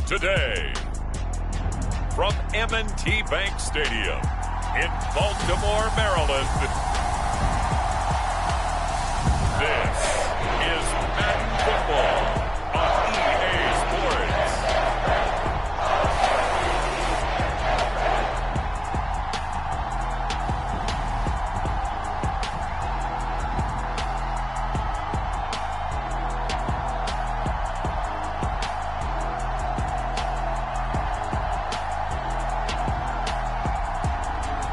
today. From M&T Bank Stadium in Baltimore, Maryland, this is Madden Football on EA Sports.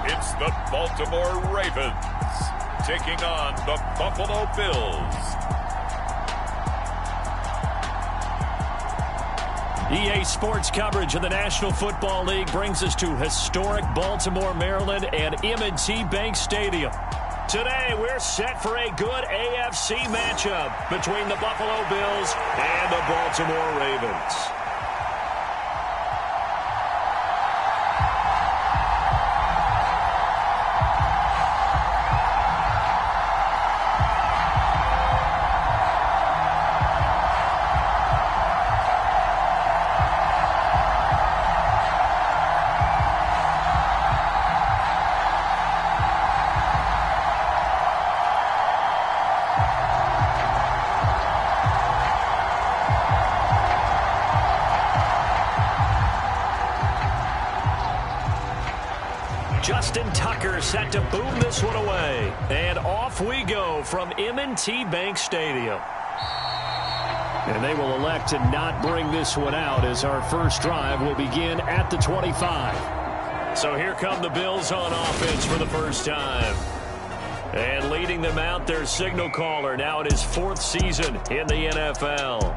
It's the Baltimore Ravens taking on the Buffalo Bills. EA Sports coverage of the National Football League brings us to historic Baltimore, Maryland and M&T Bank Stadium. Today, we're set for a good AFC matchup between the Buffalo Bills and the Baltimore Ravens. Justin Tucker set to boom this one away. And off we go from M&T Bank Stadium. And they will elect to not bring this one out as our first drive will begin at the 25. So here come the Bills on offense for the first time. And leading them out, their signal caller now in his fourth season in the NFL.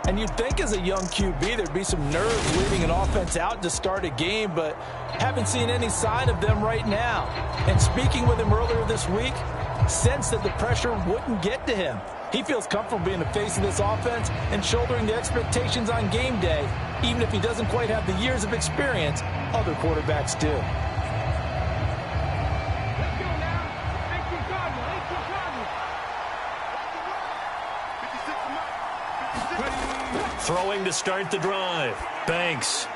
And you'd think as a young QB there'd be some nerves leading an offense out to start a game, but haven't seen any sign of them right now. And speaking with him earlier this week, sensed that the pressure wouldn't get to him. He feels comfortable being the face of this offense and shouldering the expectations on game day, even if he doesn't quite have the years of experience other quarterbacks do. Throwing to start the drive. Banks.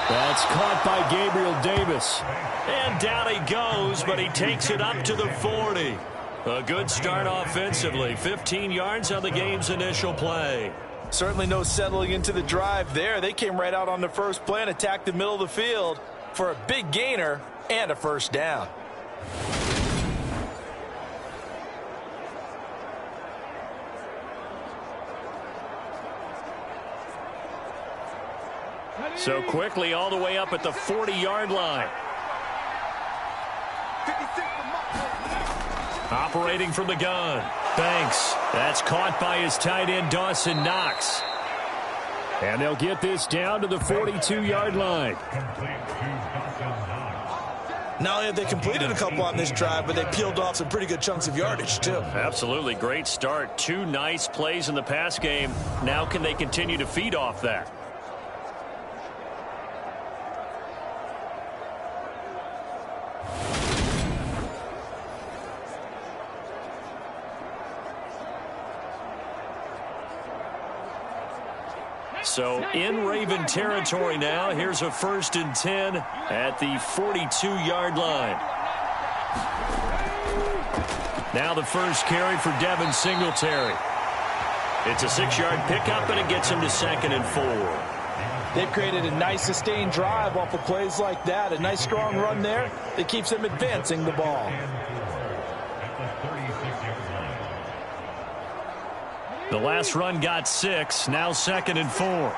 That's caught by Gabriel Davis. And down he goes, but he takes it up to the 40. A good start offensively. 15 yards on the game's initial play. Certainly no settling into the drive there. They came right out on the first play and attacked the middle of the field for a big gainer and a first down. So quickly all the way up at the 40-yard line. Operating from the gun. Banks. That's caught by his tight end, Dawson Knox. And they'll get this down to the 42-yard line. Not only have they completed a couple on this drive, but they peeled off some pretty good chunks of yardage, too. Absolutely. Great start. Two nice plays in the pass game. Now can they continue to feed off that? So in Raven territory now. Here's a 1st and 10 at the 42-yard line. Now the first carry for Devin Singletary. It's a 6-yard pickup, and it gets him to 2nd and 4. They've created a nice sustained drive off of plays like that. A nice strong run there that keeps them advancing the ball. The last run got 6. Now 2nd and 4.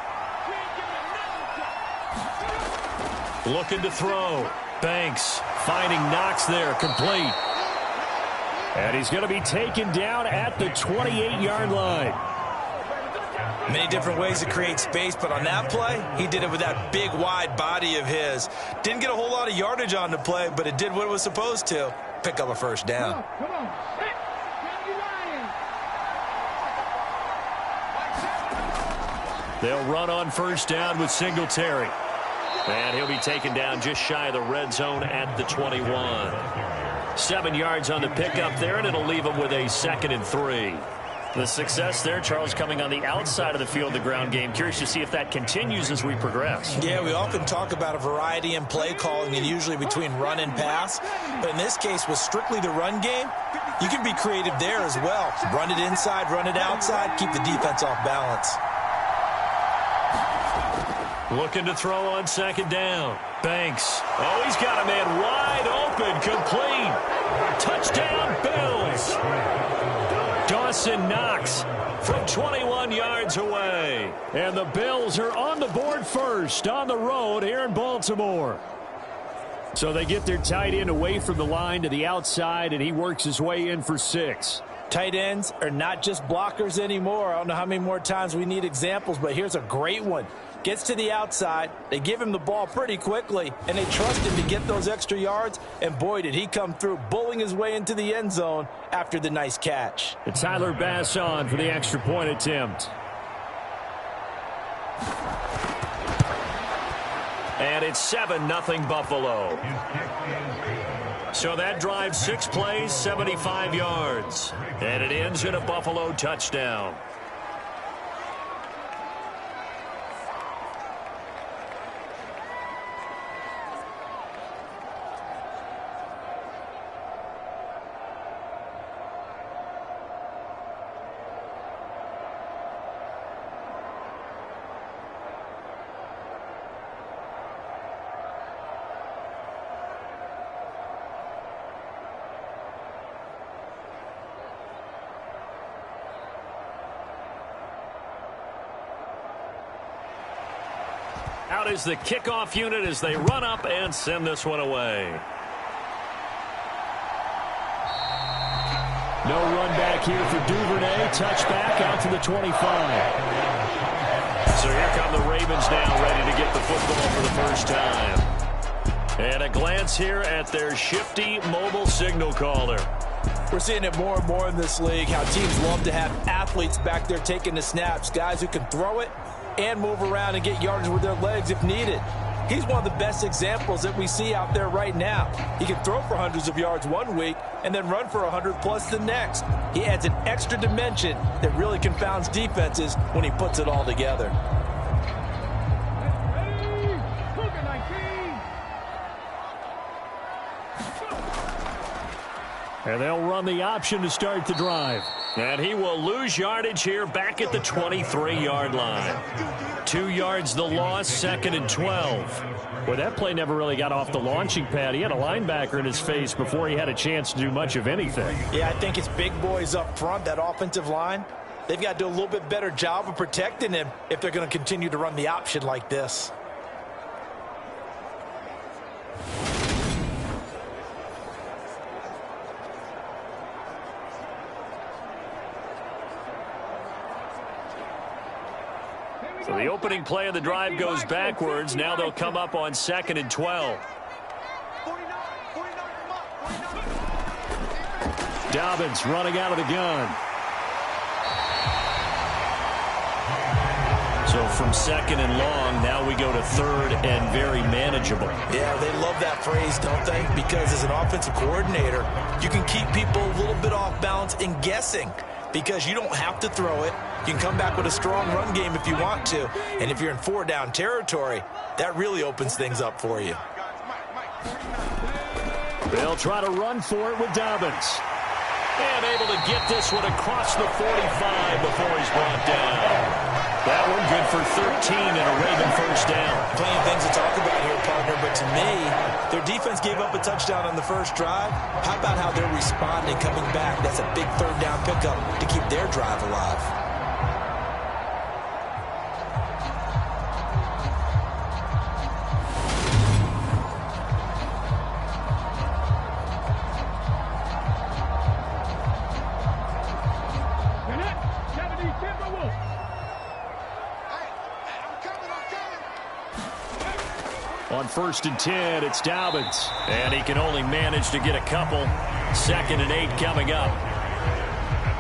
Looking to throw. Banks finding Knox there, complete. And he's going to be taken down at the 28-yard line. Many different ways to create space, but on that play, he did it with that big, wide body of his. Didn't get a whole lot of yardage on the play, but it did what it was supposed to. Pick up a first down. Come on. They'll run on first down with Singletary. And he'll be taken down just shy of the red zone at the 21. 7 yards on the pickup there, and it'll leave him with a 2nd and 3. The success there, Charles, coming on the outside of the field, the ground game. Curious to see if that continues as we progress. Yeah, we often talk about a variety in play calling and usually between run and pass. But in this case, with strictly the run game, you can be creative there as well. Run it inside, run it outside, keep the defense off balance. Looking to throw on second down. Banks. Oh, he's got a man wide open, complete. Touchdown, Bills. Dawson Knox from 21 yards away. And the Bills are on the board first on the road here in Baltimore. So they get their tight end away from the line to the outside, and he works his way in for 6. Tight ends are not just blockers anymore. I don't know how many more times we need examples, but here's a great one. Gets to the outside, they give him the ball pretty quickly, and they trust him to get those extra yards, and boy, did he come through, bullying his way into the end zone after the nice catch. And Tyler Bass on for the extra point attempt. And it's 7-0 Buffalo. So that drives 6 plays, 75 yards. And it ends in a Buffalo touchdown. Out is the kickoff unit as they run up and send this one away. No run back here for Duvernay. Touchback out to the 25. So here come the Ravens now, ready to get the football for the first time. And a glance here at their shifty mobile signal caller. We're seeing it more and more in this league, how teams love to have athletes back there taking the snaps, guys who can throw it and move around and get yardage with their legs if needed. He's one of the best examples that we see out there right now. He can throw for hundreds of yards one week and then run for 100+ the next. He adds an extra dimension that really confounds defenses when he puts it all together. And they'll run the option to start the drive. And he will lose yardage here back at the 23-yard line. 2 yards the loss, 2nd and 12. Well, that play never really got off the launching pad. He had a linebacker in his face before he had a chance to do much of anything. Yeah, I think it's big boys up front, that offensive line. They've got to do a little bit better job of protecting him if they're going to continue to run the option like this. So the opening play of the drive goes backwards. Now they'll come up on 2nd and 12. Dobbins running out of the gun. So from 2nd and long, now we go to 3rd and very manageable. Yeah, they love that phrase, don't they? Because as an offensive coordinator, you can keep people a little bit off balance and guessing because you don't have to throw it. You can come back with a strong run game if you want to. And if you're in 4-down territory, that really opens things up for you. They'll try to run for it with Dobbins. And able to get this one across the 45 before he's brought down. That one good for 13 and a Raven first down. Plenty of things to talk about here, partner, but to me, their defense gave up a touchdown on the first drive. How about how they're responding, coming back? That's a big 3rd down pickup to keep their drive alive. On 1st and 10, it's Dobbins. And he can only manage to get a couple. 2nd and 8 coming up.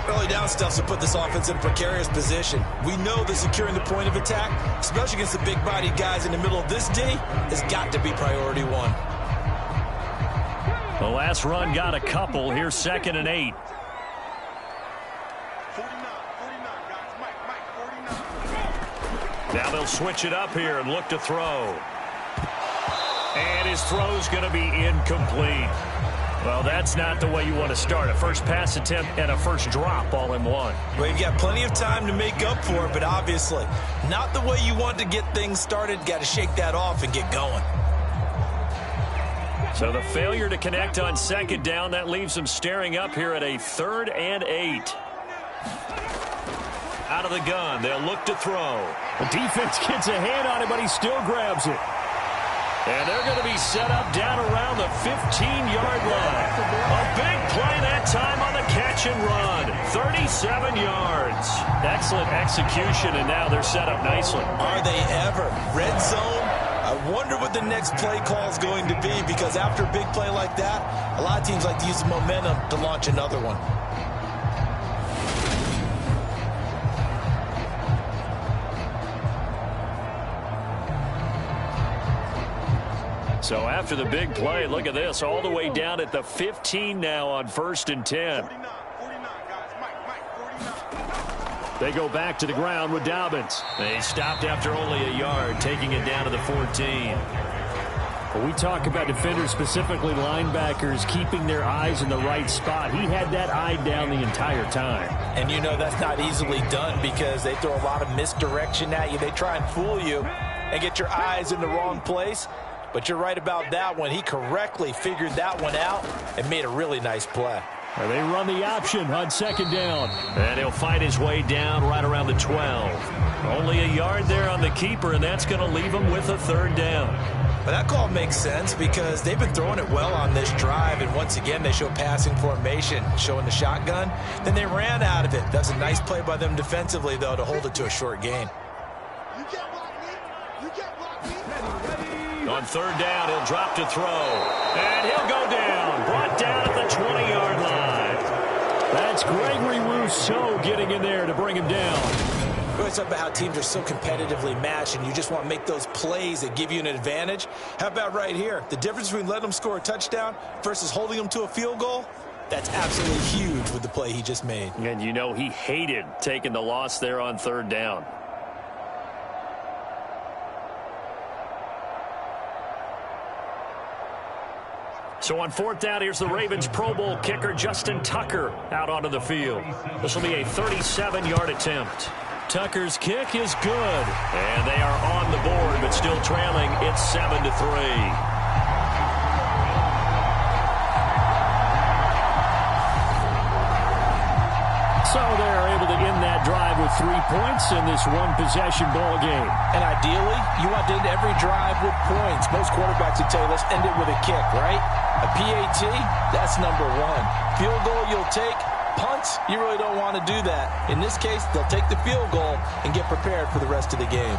Early down stuff to put this offense in a precarious position. We know that securing the point of attack, especially against the big-bodied guys in the middle of this D, has got to be priority one. The last run got a couple. Here's 2nd and 8. Now they'll switch it up here and look to throw. And his throw's going to be incomplete. Well, that's not the way you want to start. A first pass attempt and a first drop all in one. Well, you've got plenty of time to make up for it, but obviously not the way you want to get things started. Got to shake that off and get going. So the failure to connect on second down, that leaves them staring up here at a 3rd and 8. Out of the gun, they'll look to throw. The defense gets a hand on it, but he still grabs it. And they're going to be set up down around the 15-yard line. A big play that time on the catch and run. 37 yards. Excellent execution, and now they're set up nicely. Are they ever? Red zone? I wonder what the next play call is going to be, because after a big play like that, a lot of teams like to use the momentum to launch another one. So after the big play, look at this, all the way down at the 15 now on 1st and 10. They go back to the ground with Dobbins. They stopped after only a yard, taking it down to the 14. When we talk about defenders, specifically linebackers, keeping their eyes in the right spot, he had that eye down the entire time. And you know that's not easily done, because they throw a lot of misdirection at you. They try and fool you and get your eyes in the wrong place. But you're right about that one. He correctly figured that one out and made a really nice play. And they run the option on 2nd down. And he'll fight his way down right around the 12. Only a yard there on the keeper, and that's going to leave him with a 3rd down. But that call makes sense, because they've been throwing it well on this drive, and once again they show passing formation, showing the shotgun. Then they ran out of it. That's a nice play by them defensively, though, to hold it to a short gain. On 3rd down, he'll drop to throw. And he'll go down. Brought down at the 20-yard line. That's Gregory Rousseau getting in there to bring him down. We always talk about how teams are so competitively matched, and you just want to make those plays that give you an advantage. How about right here? The difference between letting them score a touchdown versus holding them to a field goal? That's absolutely huge with the play he just made. And you know he hated taking the loss there on 3rd down. So on 4th down, here's the Ravens Pro Bowl kicker Justin Tucker out onto the field. This will be a 37-yard attempt. Tucker's kick is good. And they are on the board, but still trailing. It's 7-3. So they're able to end that drive with 3 points in this one-possession ball game. And ideally, you want to end every drive with points. Most quarterbacks would tell you, let's end it with a kick, right? A PAT, that's number 1. Field goal you'll take. Punts, you really don't want to do that. In this case, they'll take the field goal and get prepared for the rest of the game.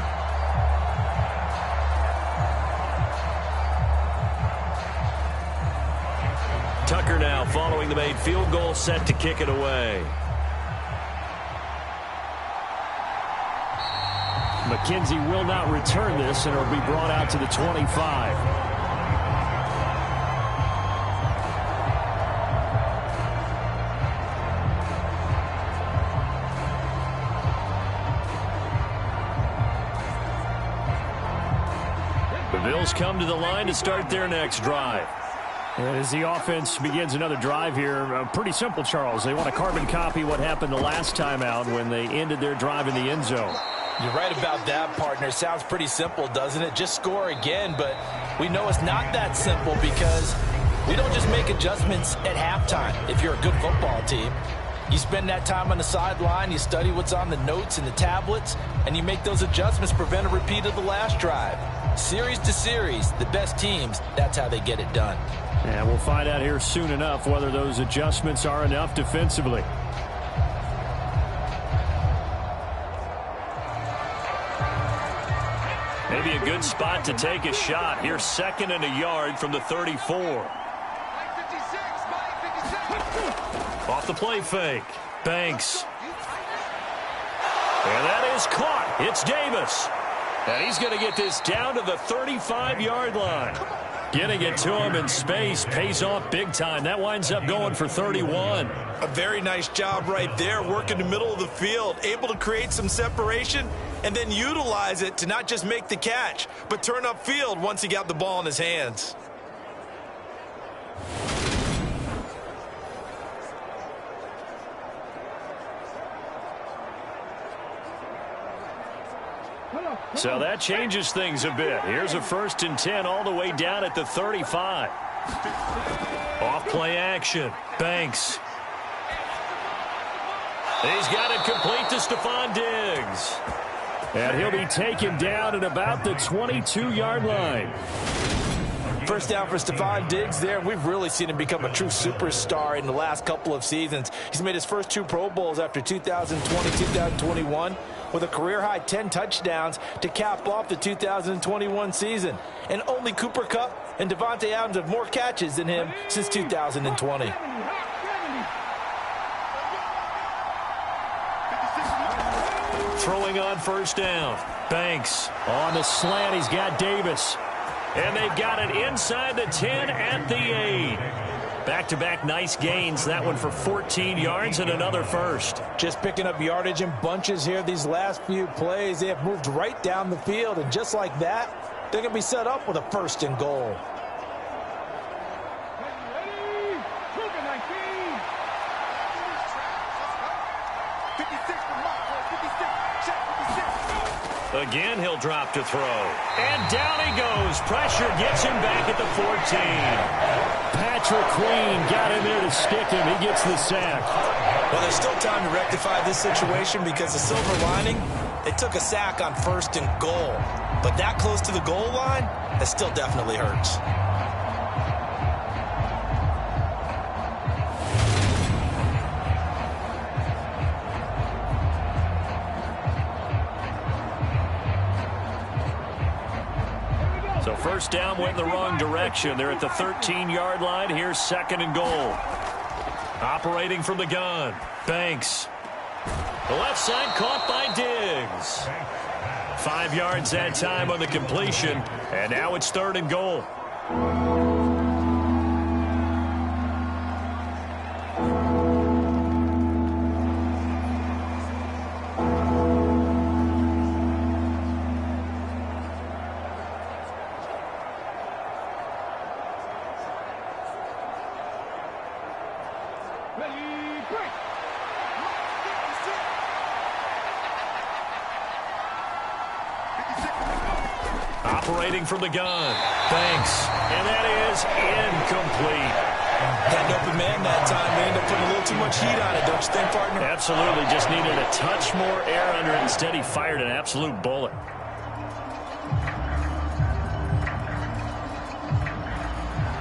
Tucker now following the made field goal, set to kick it away. McKenzie will not return this, and it'll be brought out to the 25. The Bills come to the line to start their next drive. And as the offense begins another drive here, pretty simple, Charles. They want to carbon copy what happened the last time out when they ended their drive in the end zone. You're right about that, partner. Sounds pretty simple, doesn't it? Just score again, but we know it's not that simple, because we don't just make adjustments at halftime. If you're a good football team, you spend that time on the sideline, you study what's on the notes and the tablets, and you make those adjustments, prevent a repeat of the last drive. Series to series, the best teams, that's how they get it done. And we'll find out here soon enough whether those adjustments are enough defensively. Maybe a good spot to take a shot. Here's 2nd and a yard from the 34. Off the play fake. Banks. And that is caught. It's Davis. And he's going to get this down to the 35-yard line. Getting it to him in space pays off big time. That winds up going for 31. A very nice job right there, working the middle of the field, able to create some separation and then utilize it to not just make the catch, but turn upfield once he got the ball in his hands. So that changes things a bit. Here's a 1st and 10 all the way down at the 35. Off play action. Banks. He's got it complete to Stephon Diggs. And he'll be taken down at about the 22-yard line. First down for Stephon Diggs there. We've really seen him become a true superstar in the last couple of seasons. He's made his first 2 Pro Bowls after 2020, 2021, with a career-high 10 touchdowns to cap off the 2021 season. And only Cooper Kupp and Devontae Adams have more catches than him since 2020. Throwing on 1st down. Banks. On the slant, he's got Davis. And they've got it inside the 10 at the 8. Back-to-back nice gains. That one for 14 yards and another first. Just picking up yardage in bunches here these last few plays. They have moved right down the field, and just like that, they're going to be set up with a 1st and goal. Again, he'll drop to throw. And down he goes. Pressure gets him back at the 14. Patrick Queen got in there to stick him. He gets the sack. Well, there's still time to rectify this situation because the silver lining, they took a sack on 1st and goal. But that close to the goal line, that still definitely hurts. So 1st down went in the wrong direction. They're at the 13-yard line. Here's 2nd and goal. Operating from the gun. Banks. The left side caught by Diggs. 5 yards that time on the completion. And now it's 3rd and goal. Operating from the gun. Banks. And that is incomplete. Had an open man that time. They ended up putting a little too much heat on it, don't you think, partner? Absolutely. Just needed a touch more air under it. Instead, he fired an absolute bullet.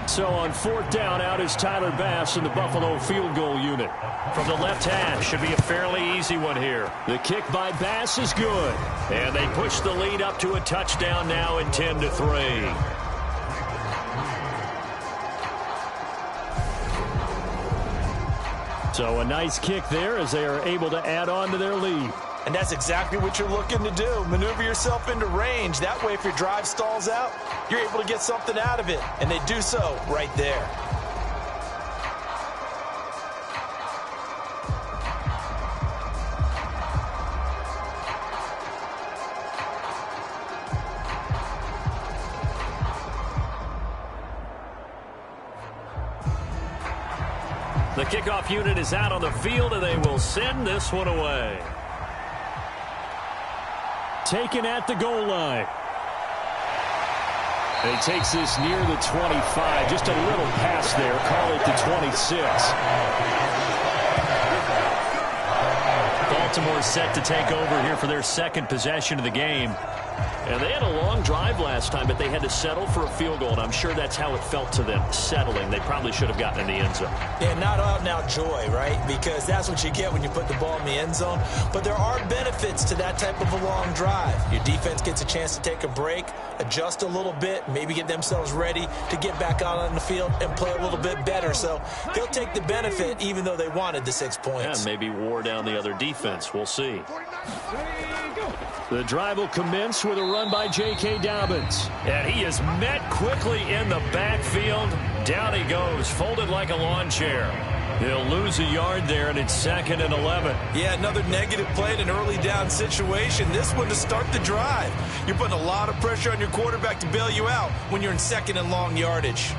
So on 4th down, out is Tyler Bass in the Buffalo field goal unit. From the left hash, should be a fairly easy one here. The kick by Bass is good. And they push the lead up to a touchdown now at 10-3. So a nice kick there as they are able to add on to their lead. And that's exactly what you're looking to do. Maneuver yourself into range. That way, if your drive stalls out, you're able to get something out of it. And they do so right there. The kickoff unit is out on the field, and they will send this one away. Taken at the goal line. And he takes this near the 25. Just a little pass there. Call it the 26. Baltimore set to take over here for their 2nd possession of the game. And they had a long drive last time, but they had to settle for a field goal, and I'm sure that's how it felt to them, settling. They probably should have gotten in the end zone. Yeah, not out-and-out joy, right? Because that's what you get when you put the ball in the end zone. But there are benefits to that type of a long drive. Your defense gets a chance to take a break, adjust a little bit, maybe get themselves ready to get back out on the field and play a little bit better. So they'll take the benefit even though they wanted the 6 points. Yeah, maybe wore down the other defense. We'll see. The drive will commence this with a run by J.K. Dobbins. And he is met quickly in the backfield. Down he goes, folded like a lawn chair. He'll lose a yard there, and it's 2nd and 11. Yeah, another negative play in an early down situation. This one to start the drive. You're putting a lot of pressure on your quarterback to bail you out when you're in 2nd and long yardage.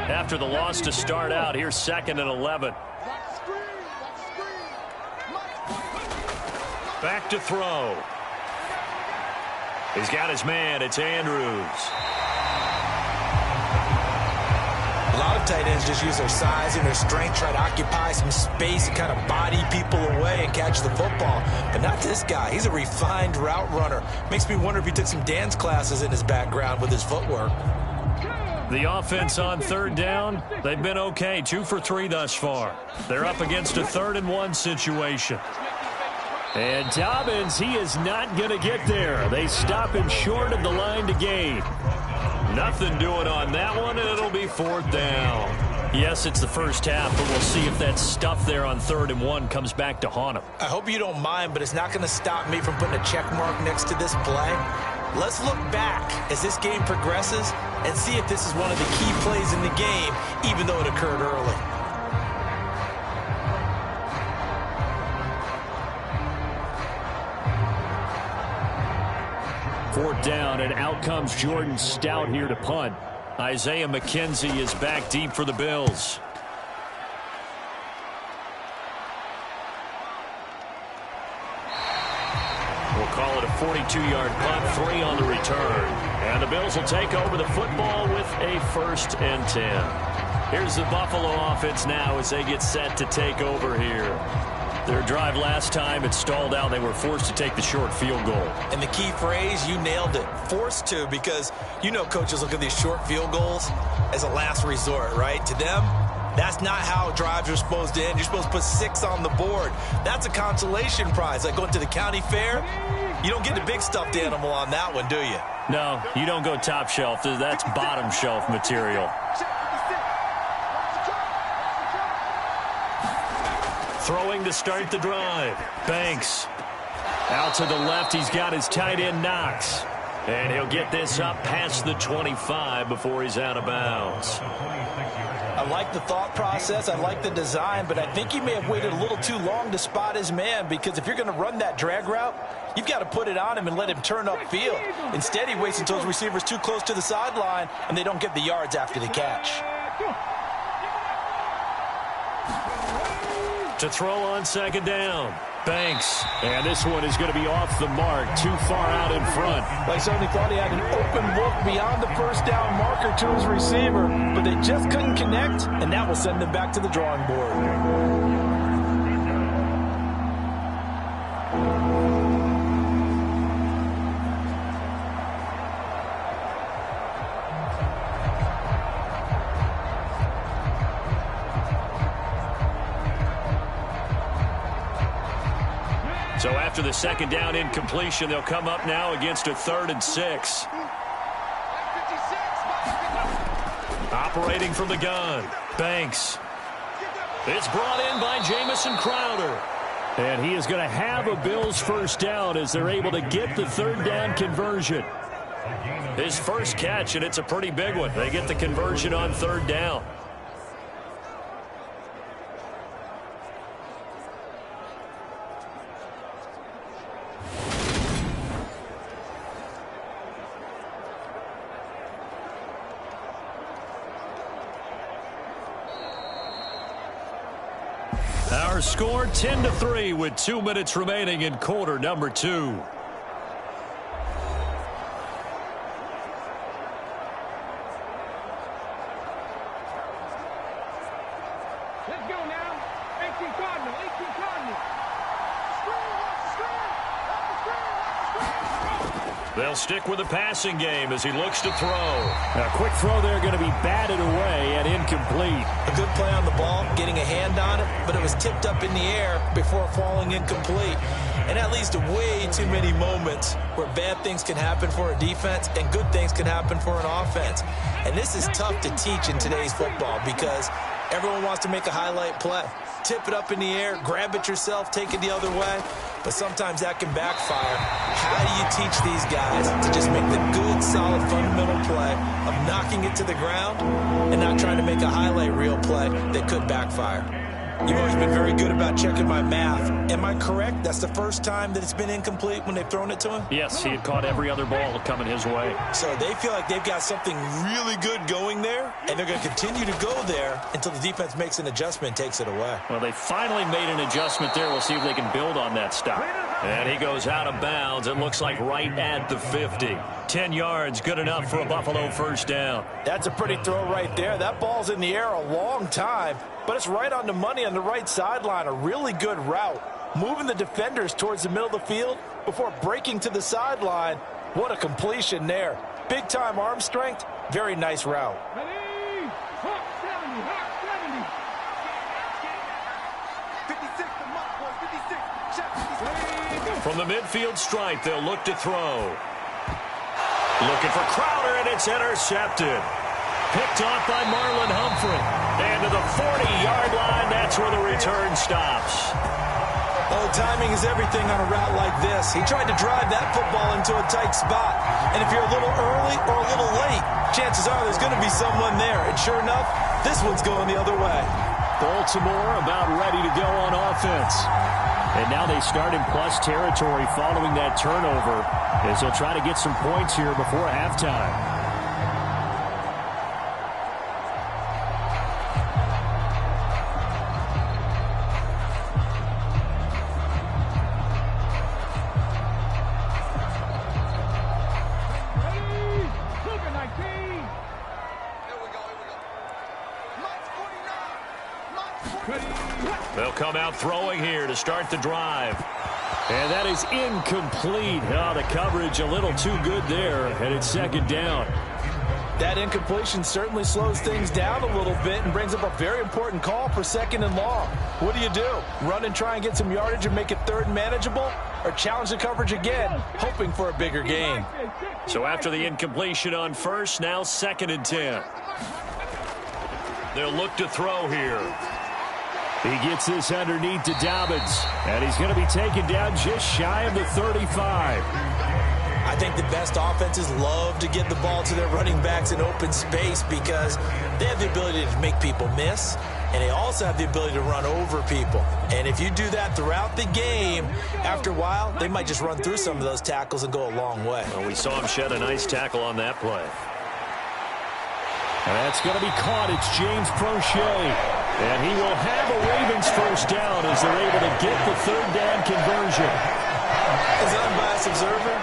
After the loss to start out, here's 2nd and 11. Back to throw. He's got his man. It's Andrews. A lot of tight ends just use their size and their strength, try to occupy some space and kind of body people away and catch the football. But not this guy. He's a refined route runner. Makes me wonder if he took some dance classes in his background with his footwork. The offense on 3rd down, they've been okay. 2 for 3 thus far. They're up against a 3rd and 1 situation. And Dobbins, he is not going to get there. They stop him short of the line to gain. Nothing doing on that one, and it'll be 4th down. Yes, it's the first half, but we'll see if that stuff there on 3rd and 1 comes back to haunt him. I hope you don't mind, but it's not going to stop me from putting a check mark next to this play. Let's look back as this game progresses and see if this is one of the key plays in the game, even though it occurred early. Fourth down, and out comes Jordan Stout here to punt. Isaiah McKenzie is back deep for the Bills. We'll call it a 42-yard punt, 3 on the return. And the Bills will take over the football with a 1st and 10. Here's the Buffalo offense now as they get set to take over here. Their drive last time, it stalled out. They were forced to take the short field goal. And the key phrase, you nailed it, forced to, because you know coaches look at these short field goals as a last resort, right? To them, that's not how drives are supposed to end. You're supposed to put 6 on the board. That's a consolation prize. Like going to the county fair, you don't get the big stuffed animal on that one, do you? No, you don't go top shelf. That's bottom shelf material. Throwing to start the drive. Banks. Out to the left, he's got his tight end Knox. And he'll get this up past the 25 before he's out of bounds. I like the thought process. I like the design, but I think he may have waited a little too long to spot his man, because if you're going to run that drag route, you've got to put it on him and let him turn upfield. Instead, he waits until his receiver's too close to the sideline, and they don't get the yards after the catch. To throw on 2nd down. Banks. And this one is going to be off the mark, too far out in front. I certainly thought he had an open look beyond the 1st down marker to his receiver, but they just couldn't connect, and that will send them back to the drawing board. So after the 2nd down incompletion, they'll come up now against a 3rd and 6. Operating from the gun. Banks. It's brought in by Jamison Crowder. And he is going to have a Bills 1st down as they're able to get the 3rd down conversion. His first catch, and it's a pretty big one. They get the conversion on 3rd down. Our score 10-3 with 2 minutes remaining in quarter number 2. Let's go now. 18 Cardinal, 18 Cardinal. They'll stick with the passing game as he looks to throw. A quick throw there going to be batted away and incomplete. A good play on the ball, getting a hand on it, but it was tipped up in the air before falling incomplete. and at least way too many moments where bad things can happen for a defense and good things can happen for an offense. And this is tough to teach in today's football because everyone wants to make a highlight play. Tip it up in the air, grab it yourself, take it the other way. But sometimes that can backfire. How do you teach these guys to just make the good, solid, fundamental play of knocking it to the ground and not trying to make a highlight reel play that could backfire? You've always been very good about checking my math. Am I correct? That's the first time that it's been incomplete when they've thrown it to him? Yes, he had caught every other ball coming his way. So they feel like they've got something really good going there, and they're going to continue to go there until the defense makes an adjustment and takes it away. Well, they finally made an adjustment there. We'll see if they can build on that stop. And he goes out of bounds. It looks like right at the 50. 10 yards, good enough for a Buffalo first down. That's a pretty throw right there. That ball's in the air a long time, but it's right on the money on the right sideline. A really good route. Moving the defenders towards the middle of the field before breaking to the sideline. What a completion there. Big-time arm strength. Very nice route. Ready? Hawk 70, Hawk 70. 56, the mark, boys, 56. Shot 56. From the midfield stripe, they'll look to throw. Looking for Crowder, and it's intercepted. Picked off by Marlon Humphrey. And to the 40-yard line, that's where the return stops. Oh, timing is everything on a route like this. He tried to drive that football into a tight spot. And if you're a little early or a little late, chances are there's going to be someone there. And sure enough, this one's going the other way. Baltimore about ready to go on offense. And now they start in plus territory following that turnover as they'll try to get some points here before halftime. They'll come out throwing here to start the drive. And that is incomplete. Oh, the coverage a little too good there, and it's second down. That incompletion certainly slows things down a little bit and brings up a very important call for second and long. What do? Run and try and get some yardage and make it third and manageable, or challenge the coverage again, hoping for a bigger gain? So after the incompletion on first, now second and 10. They'll look to throw here. He gets this underneath to Dobbins, and he's going to be taken down just shy of the 35. I think the best offenses love to get the ball to their running backs in open space because they have the ability to make people miss, and they also have the ability to run over people. And if you do that throughout the game, after a while, they might just run through some of those tackles and go a long way. Well, we saw him shed a nice tackle on that play. And that's going to be caught. It's James Prochet. And he will have a Ravens first down as they're able to get the third down conversion. As an unbiased observer,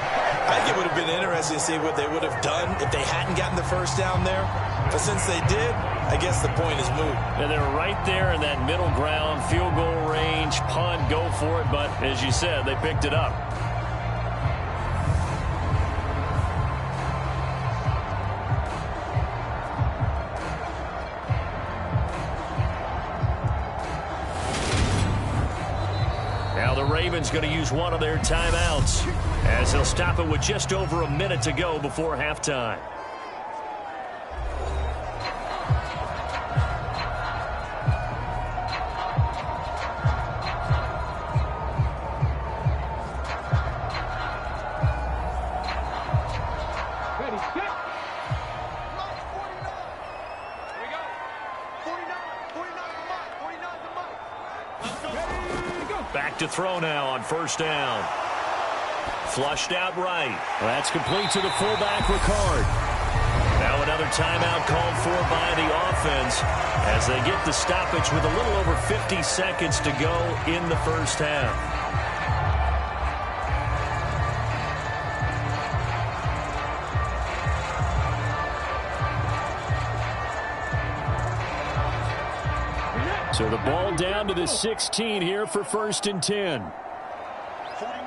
I think it would have been interesting to see what they would have done if they hadn't gotten the first down there. But since they did, I guess the point is moot. And they're right there in that middle ground, field goal range, punt, go for it. But as you said, they picked it up. Now the Ravens going to use one of their timeouts as they'll stop it with just over a minute to go before halftime. Ready, set. Mark 49. Here we go. 49. 49 the mark. 49 the mark. Let's go. Ready, go. Back to throw now on first down. Flushed out right. That's complete to the fullback, Ricard. Now another timeout called for by the offense as they get the stoppage with a little over 50 seconds to go in the first half. So the ball down to the 16 here for first and 10. 49,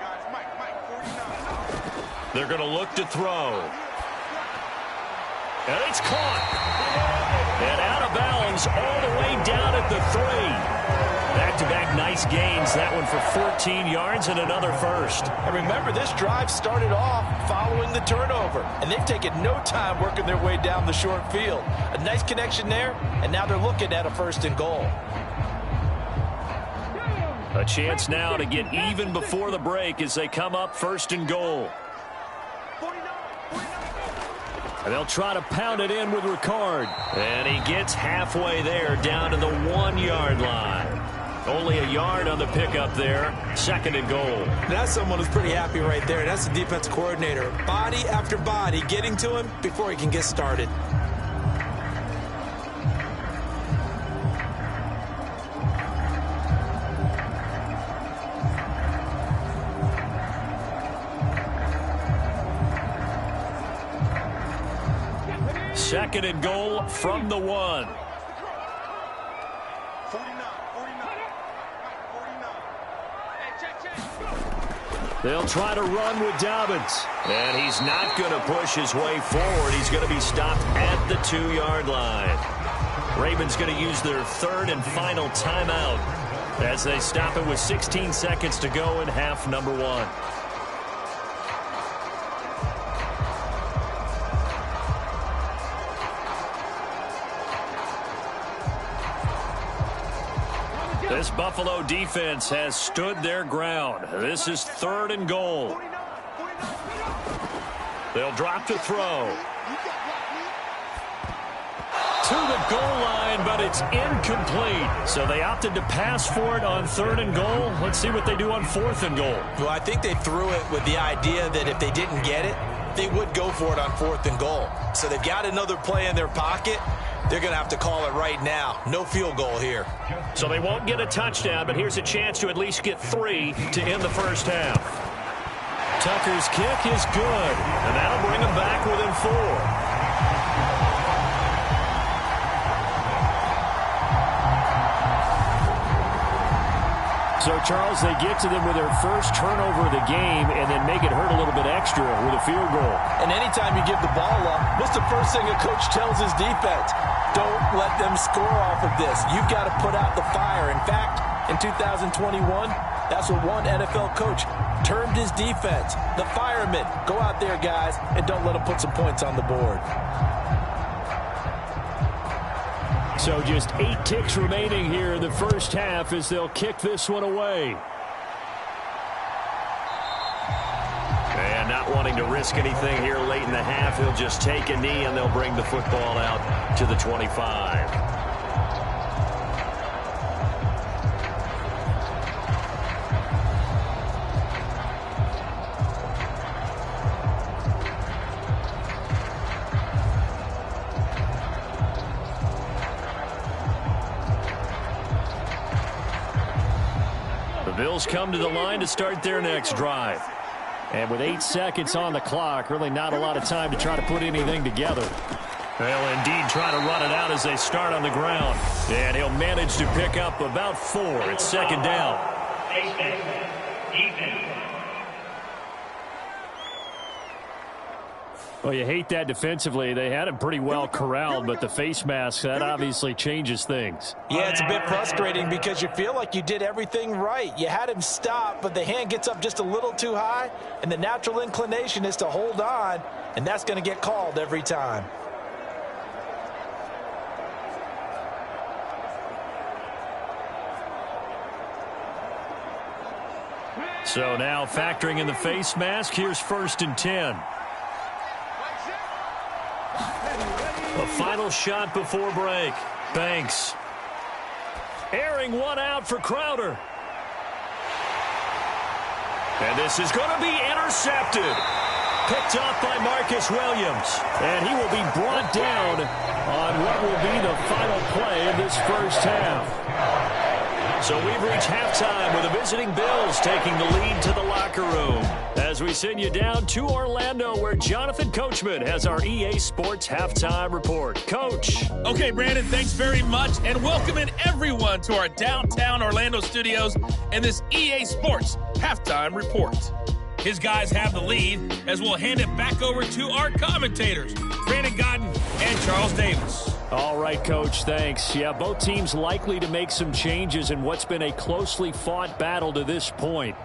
guys. Mike, 49. They're going to look to throw. And it's caught. And out of bounds all the way down at the 3. Back-to-back nice gains. That one for 14 yards and another first. And remember, this drive started off following the turnover, and they've taken no time working their way down the short field. A nice connection there, and now they're looking at a 1st and goal. A chance now to get even before the break as they come up 1st and goal. And they'll try to pound it in with Ricard. And he gets halfway there, down to the 1-yard line. Only a yard on the pickup there. 2nd and goal. That's someone who's pretty happy right there. That's the defense coordinator. Body after body getting to him before he can get started. Second and goal from the 1. 49. They'll try to run with Dobbins. And he's not going to push his way forward. He's going to be stopped at the 2-yard line. Ravens going to use their 3rd and final timeout as they stop it with 16 seconds to go in half number 1. This Buffalo defense has stood their ground. This is 3rd and goal. They'll drop to throw. To the goal line, but it's incomplete. So they opted to pass for it on 3rd and goal. Let's see what they do on 4th and goal. Well, I think they threw it with the idea that if they didn't get it, they would go for it on 4th and goal. So they've got another play in their pocket. They're going to have to call it right now. No field goal here. So they won't get a touchdown, but here's a chance to at least get 3 to end the first half. Tucker's kick is good, and that'll bring them back within 4. So, Charles, they get to them with their first turnover of the game and then make it hurt a little bit extra with a field goal. And anytime you give the ball up, what's the first thing a coach tells his defense? Don't let them score off of this. You've got to put out the fire. In fact, in 2021, that's what one NFL coach termed his defense. The firemen. Go out there, guys, and don't let them put some points on the board. So just 8 ticks remaining here in the first half as they'll kick this one away. And not wanting to risk anything here late in the half, he'll just take a knee and they'll bring the football out to the 25. Bills come to the line to start their next drive. And with 8 seconds on the clock, really not a lot of time to try to put anything together. They'll indeed try to run it out as they start on the ground. And he'll manage to pick up about 4. It's 2nd down. Well, you hate that defensively. They had him pretty well corralled, but the face mask, that obviously changes things. Yeah, it's a bit frustrating because you feel like you did everything right. You had him stop, but the hand gets up just a little too high, and the natural inclination is to hold on, and that's going to get called every time. So now factoring in the face mask, here's 1st and 10. A final shot before break. Banks. Airing one out for Crowder. And this is going to be intercepted. Picked off by Marcus Williams. And he will be brought down on what will be the final play of this first half. So we've reached halftime with the visiting Bills taking the lead to the locker room. As we send you down to Orlando, where Jonathan Coachman has our EA Sports Halftime Report. Coach. Okay, Brandon, thanks very much. And welcoming everyone to our downtown Orlando studios and this EA Sports Halftime Report. His guys have the lead as we'll hand it back over to our commentators, Brandon Godden and Charles Davis. All right, Coach, thanks. Yeah, both teams likely to make some changes in what's been a closely fought battle to this point.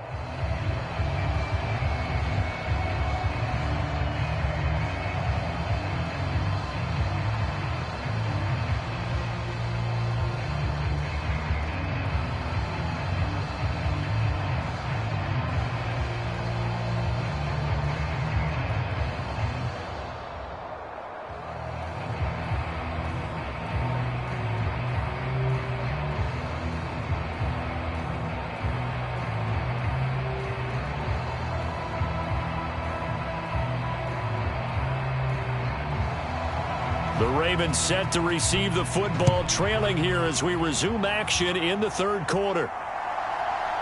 The Ravens set to receive the football, trailing here as we resume action in the third quarter.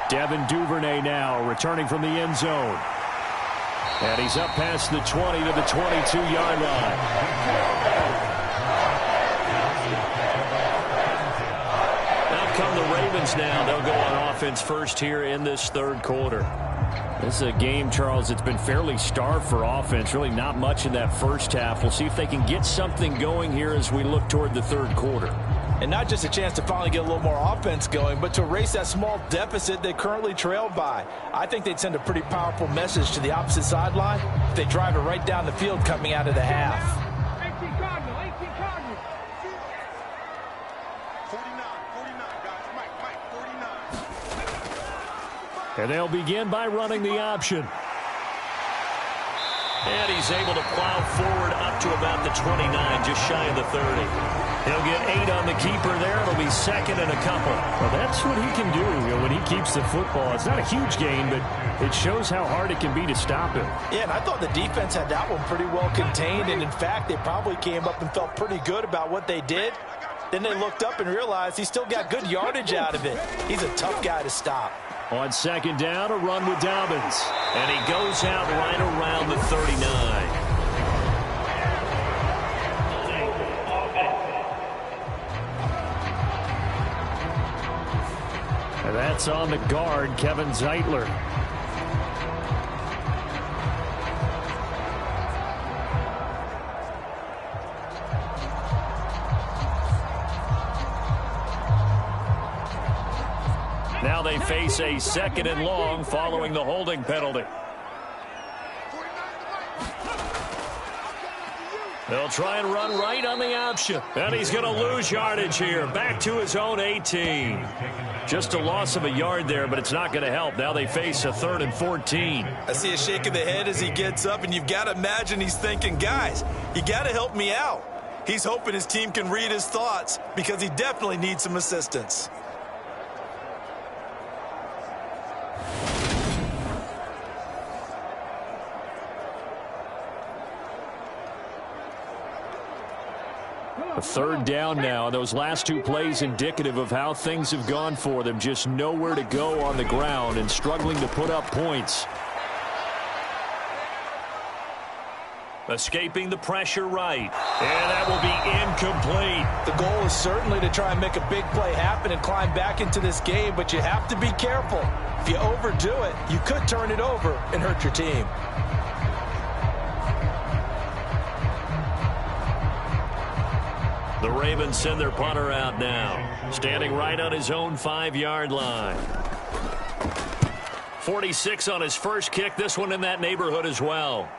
Devin Duvernay now returning from the end zone. And he's up past the 20 to the 22-yard line. Out come the Ravens now. They'll go on offense first here in this third quarter. This is a game, Charles, it's been fairly starved for offense. Really not much in that first half. We'll see if they can get something going here as we look toward the third quarter. And not just a chance to finally get a little more offense going, but to erase that small deficit they currently trailed by. I think they'd send a pretty powerful message to the opposite sideline if they drive it right down the field coming out of the half. 18 Cardinal, 18 Cardinal. 49, guys. Mike, 49. And they'll begin by running the option. And he's able to plow forward up to about the 29, just shy of the 30. He'll get 8 on the keeper there. It'll be second and a couple. Well, that's what he can do, when he keeps the football. It's not a huge gain, but it shows how hard it can be to stop him. Yeah, and I thought the defense had that one pretty well contained, and in fact, they probably came up and felt pretty good about what they did. Then they looked up and realized he still got good yardage out of it. He's a tough guy to stop. On second down, a run with Dobbins. And he goes out right around the 39. And that's on the guard, Kevin Zeitler. Now they face a second and long following the holding penalty. They'll try and run right on the option. And he's going to lose yardage here. Back to his own 18. Just a loss of a yard there, but it's not going to help. Now they face a 3rd and 14. I see a shake of the head as he gets up, and you've got to imagine he's thinking, guys, you got to help me out. He's hoping his team can read his thoughts because he definitely needs some assistance. A 3rd down now. Those last 2 plays indicative of how things have gone for them. Just nowhere to go on the ground and struggling to put up points. Escaping the pressure right. And that will be incomplete. The goal is certainly to try and make a big play happen and climb back into this game, but you have to be careful. If you overdo it, you could turn it over and hurt your team. The Ravens send their punter out now, standing right on his own 5-yard line. 46 on his first kick, this one in that neighborhood as well.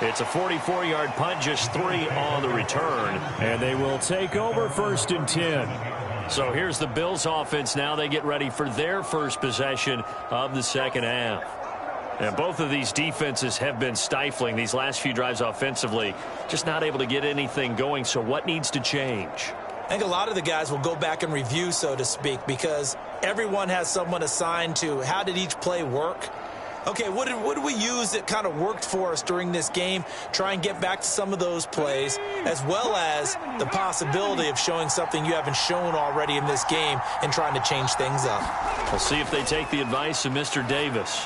It's a 44-yard punt, just 3 on the return. And they will take over 1st and 10. So here's the Bills offense now. They get ready for their first possession of the second half. And both of these defenses have been stifling these last few drives offensively. Just not able to get anything going. So what needs to change? I think a lot of the guys will go back and review, so to speak, because everyone has someone assigned to how did each play work. Okay, what did we use that kind of worked for us during this game? Try and get back to some of those plays, as well as the possibility of showing something you haven't shown already in this game and trying to change things up. We'll see if they take the advice of Mr. Davis.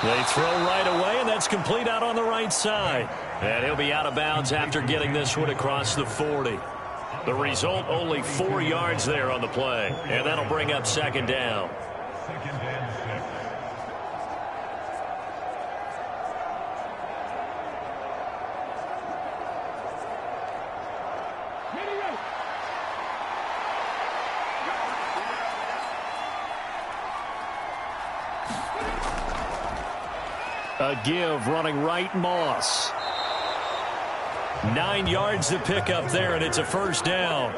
They throw right away, and that's complete out on the right side. And he'll be out of bounds after getting this one across the 40. The result, only 4 yards there on the play. And that'll bring up second down. A give running right, Moss. 9 yards to pick up there, and it's a first down.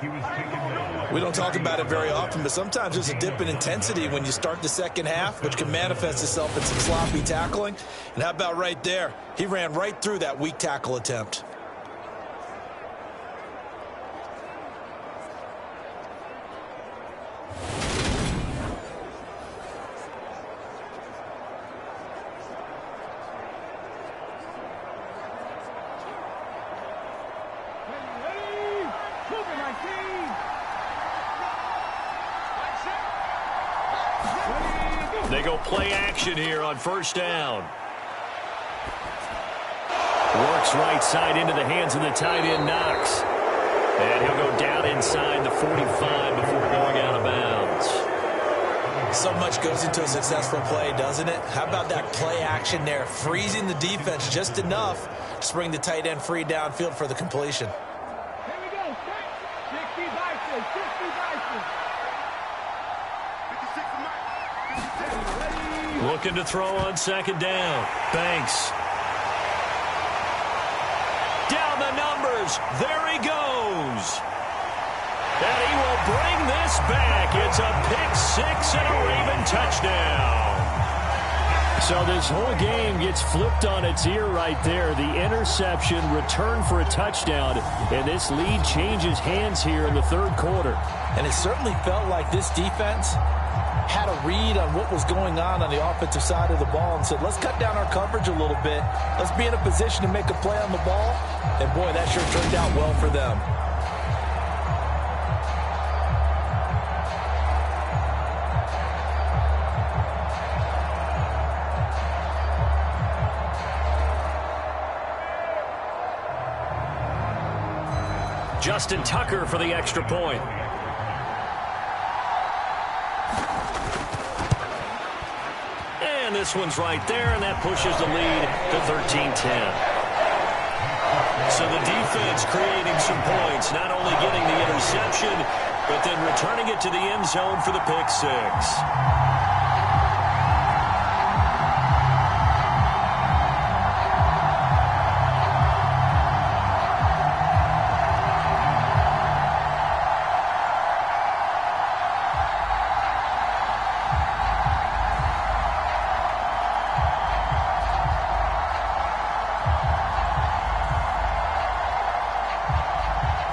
We don't talk about it very often, but sometimes there's a dip in intensity when you start the second half, which can manifest itself in some sloppy tackling. And how about right there? He ran right through that weak tackle attempt. They go play action here on first down. Works right side into the hands of the tight end, Knox. And he'll go down inside the 45 before going out of bounds. So much goes into a successful play, doesn't it? How about that play action there? Freezing the defense just enough to bring the tight end free downfield for the completion. Here we go. 60 Bison. 60 Bison. 56 Mike. 57. Ready. Looking to throw on second down. Banks. Down the numbers. There he goes. And he will bring this back. It's a pick-6 and a Raven touchdown. So this whole game gets flipped on its ear right there. The interception, return for a touchdown, and this lead changes hands here in the third quarter. And it certainly felt like this defense had a read on what was going on the offensive side of the ball and said, let's cut down our coverage a little bit. Let's be in a position to make a play on the ball. And, boy, that sure turned out well for them. Justin Tucker for the extra point. And this one's right there, and that pushes the lead to 13-10. So the defense creating some points, not only getting the interception, but then returning it to the end zone for the pick-6.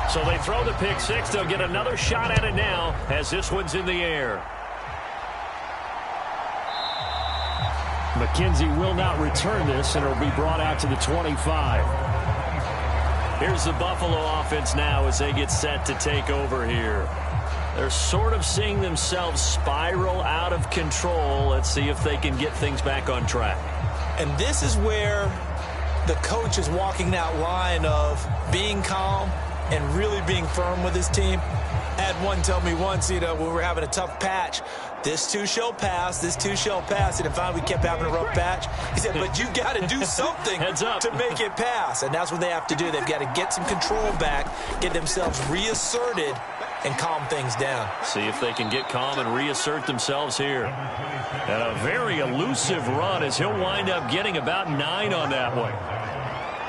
So they throw the pick-6. They'll get another shot at it now as this one's in the air. McKenzie will not return this, and it'll be brought out to the 25. Here's the Buffalo offense now as they get set to take over here. They're sort of seeing themselves spiral out of control. Let's see if they can get things back on track. And this is where the coach is walking that line of being calm and really being firm with his team. I had one tell me once, when we were having a tough patch, this too shall pass, this too shall pass. And finally we kept having a rough patch. He said, but you got to do something to make it pass. And that's what they have to do. They've got to get some control back, get themselves reasserted, and calm things down. See if they can get calm and reassert themselves here. And a very elusive run as he'll wind up getting about 9 on that one.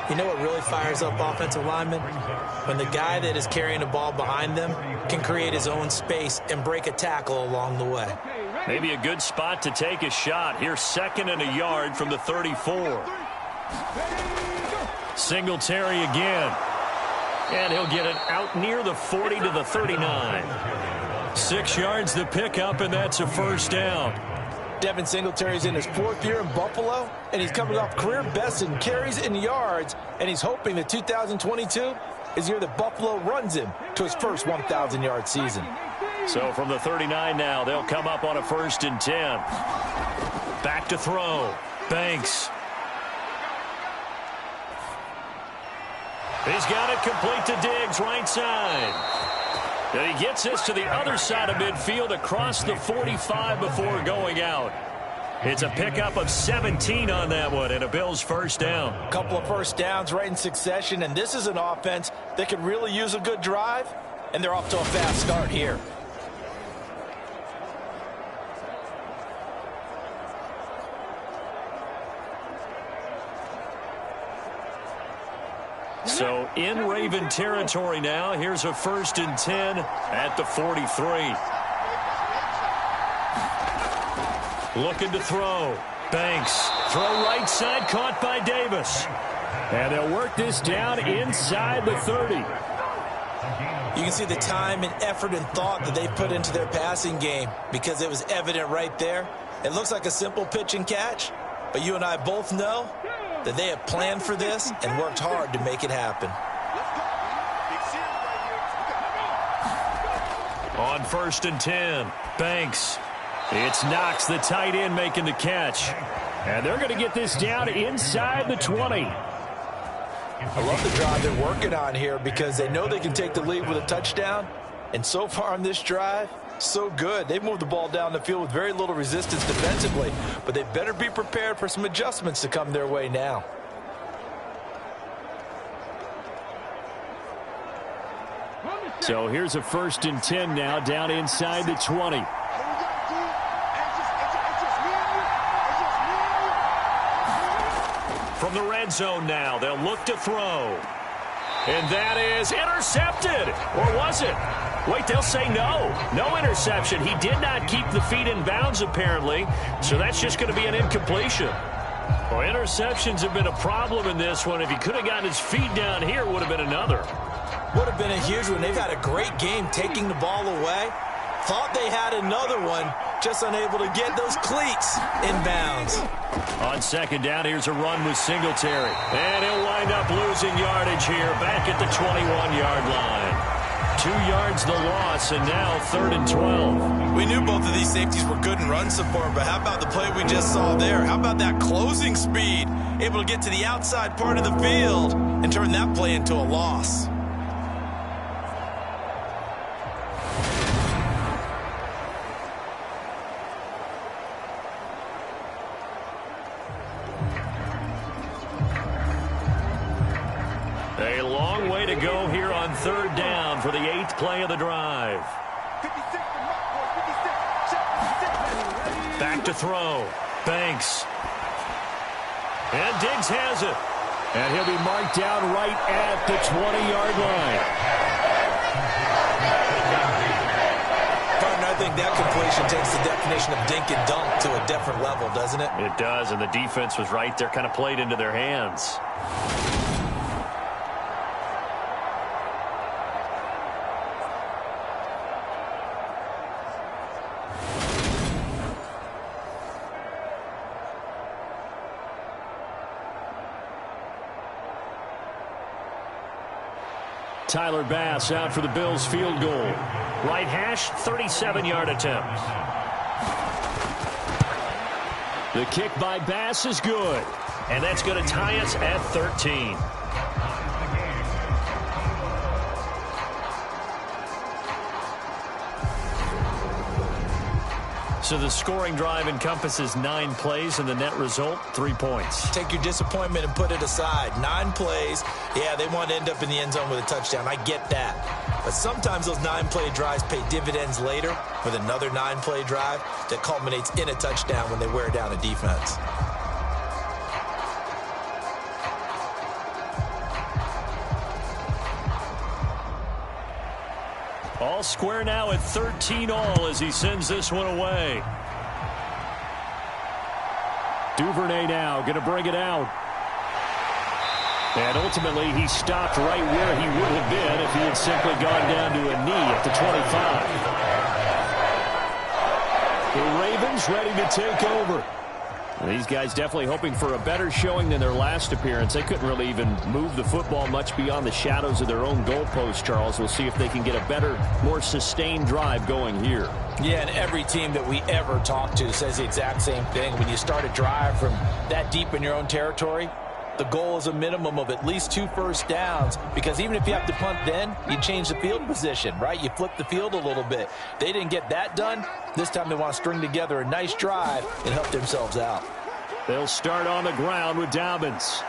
You know what really fires up offensive linemen? When the guy that is carrying the ball behind them can create his own space and break a tackle along the way. Maybe a good spot to take a shot. Here's 2nd and a yard from the 34. Singletary again. And he'll get it out near the 40 to the 39. 6 yards to pick up, and that's a first down. Devin Singletary's in his 4th year in Buffalo, and he's coming off career best in carries and yards, and he's hoping that 2022 is the year that Buffalo runs him to his first 1,000-yard season. So from the 39 now, they'll come up on a 1st and 10. Back to throw. Banks. He's got it complete to Diggs, right side. And he gets this to the other side of midfield across the 45 before going out. It's a pickup of 17 on that one and a Bills first down. A couple of first downs right in succession, and this is an offense that could really use a good drive, and they're off to a fast start here. So in Raven territory now. Here's a 1st and 10 at the 43. Looking to throw. Banks. Throw right side, caught by Davis. And they'll work this down inside the 30. You can see the time and effort and thought that they put into their passing game because it was evident right there. It looks like a simple pitch and catch, but you and I both know that they have planned for this and worked hard to make it happen. On 1st and 10, Banks. It's Knox, the tight end, making the catch. And they're going to get this down inside the 20. I love the drive they're working on here because they know they can take the lead with a touchdown. And so far on this drive, so good. They've moved the ball down the field with very little resistance defensively, but they better be prepared for some adjustments to come their way now. So here's a 1st and 10 now, down inside the 20. From the red zone now, they'll look to throw. And that is intercepted. Or was it? Wait, they'll say no. No interception. He did not keep the feet in bounds, apparently. So that's just going to be an incompletion. Well, interceptions have been a problem in this one. If he could have gotten his feet down here, it would have been another. Would have been a huge one. They've had a great game taking the ball away. Thought they had another one, just unable to get those cleats in bounds. On 2nd down, here's a run with Singletary. And he'll wind up losing yardage here, back at the 21-yard line. 2 yards the loss, and now 3rd and 12. We knew both of these safeties were good in run support, but how about the play we just saw there? How about that closing speed? Able to get to the outside part of the field and turn that play into a loss. A long way to go here on 3rd down for the 8th play of the drive. Back to throw. Banks. And Diggs has it. And he'll be marked down right at the 20-yard line. Partner, I think that completion takes the definition of dink and dunk to a different level, doesn't it? It does, and the defense was right there, kind of played into their hands. Tyler Bass out for the Bills field goal. Right hash, 37-yard attempt. The kick by Bass is good. And that's going to tie us at 13. So the scoring drive encompasses 9 plays, and the net result, 3 points. Take your disappointment and put it aside. 9 plays. Yeah, they want to end up in the end zone with a touchdown. I get that. But sometimes those 9-play drives pay dividends later with another 9-play drive that culminates in a touchdown when they wear down a defense. All square now at 13-all as he sends this one away. Duvernay now going to bring it out. And ultimately he stopped right where he would have been if he had simply gone down to a knee at the 25. The Ravens ready to take over. These guys definitely hoping for a better showing than their last appearance. They couldn't really even move the football much beyond the shadows of their own goalpost, Charles. We'll see if they can get a better, more sustained drive going here. Yeah, and every team that we ever talk to says the exact same thing. When you start a drive from that deep in your own territory, the goal is a minimum of at least 2 first downs, because even if you have to punt then, you change the field position, right? You flip the field a little bit. They didn't get that done. This time they want to string together a nice drive and help themselves out. They'll start on the ground with Dobbins.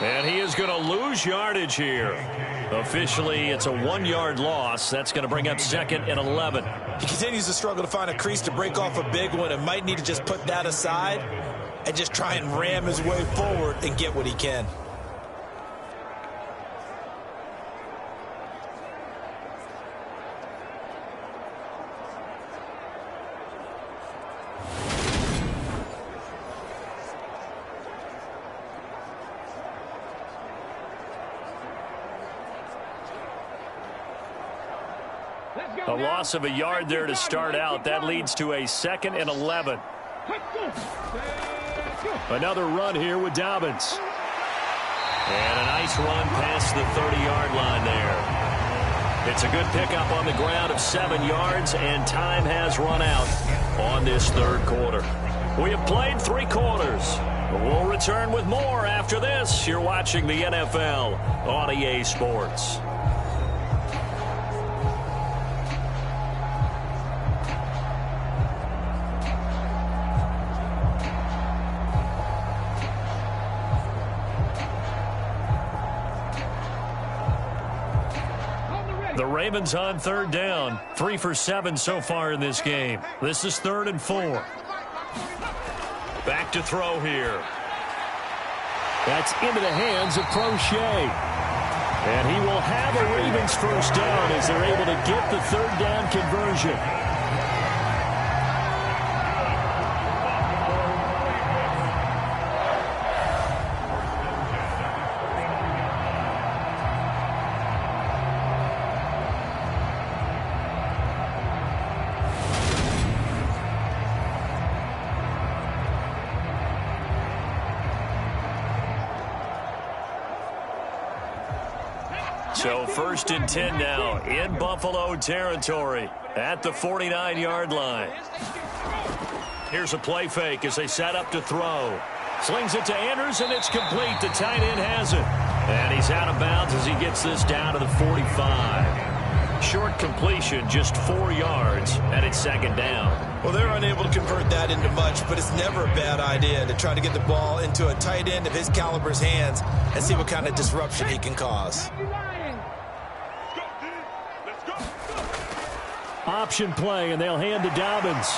And he is going to lose yardage here. Officially, it's a 1-yard loss. That's going to bring up 2nd and 11. He continues to struggle to find a crease to break off a big one and might need to just put that aside and just try and ram his way forward and get what he can. A loss of a yard there to start out. That leads to a 2nd and 11. Another run here with Dobbins. And a nice run past the 30-yard line there. It's a good pickup on the ground of 7 yards, and time has run out on this 3rd quarter. We have played 3 quarters. We'll return with more after this. You're watching the NFL on EA Sports. The Ravens on 3rd down. 3 for 7 so far in this game. This is 3rd and 4. Back to throw here. That's into the hands of Prochet. And he will have a Ravens first down as they're able to get the 3rd down conversion. So 1st and 10 now in Buffalo territory at the 49-yard line. Here's a play fake as they set up to throw. Slings it to Andrews, and it's complete. The tight end has it. And he's out of bounds as he gets this down to the 45. Short completion, just 4 yards, and it's 2nd down. Well, they're unable to convert that into much, but it's never a bad idea to try to get the ball into a tight end of his caliber's hands and see what kind of disruption he can cause. Option play, and they'll hand to Dobbins.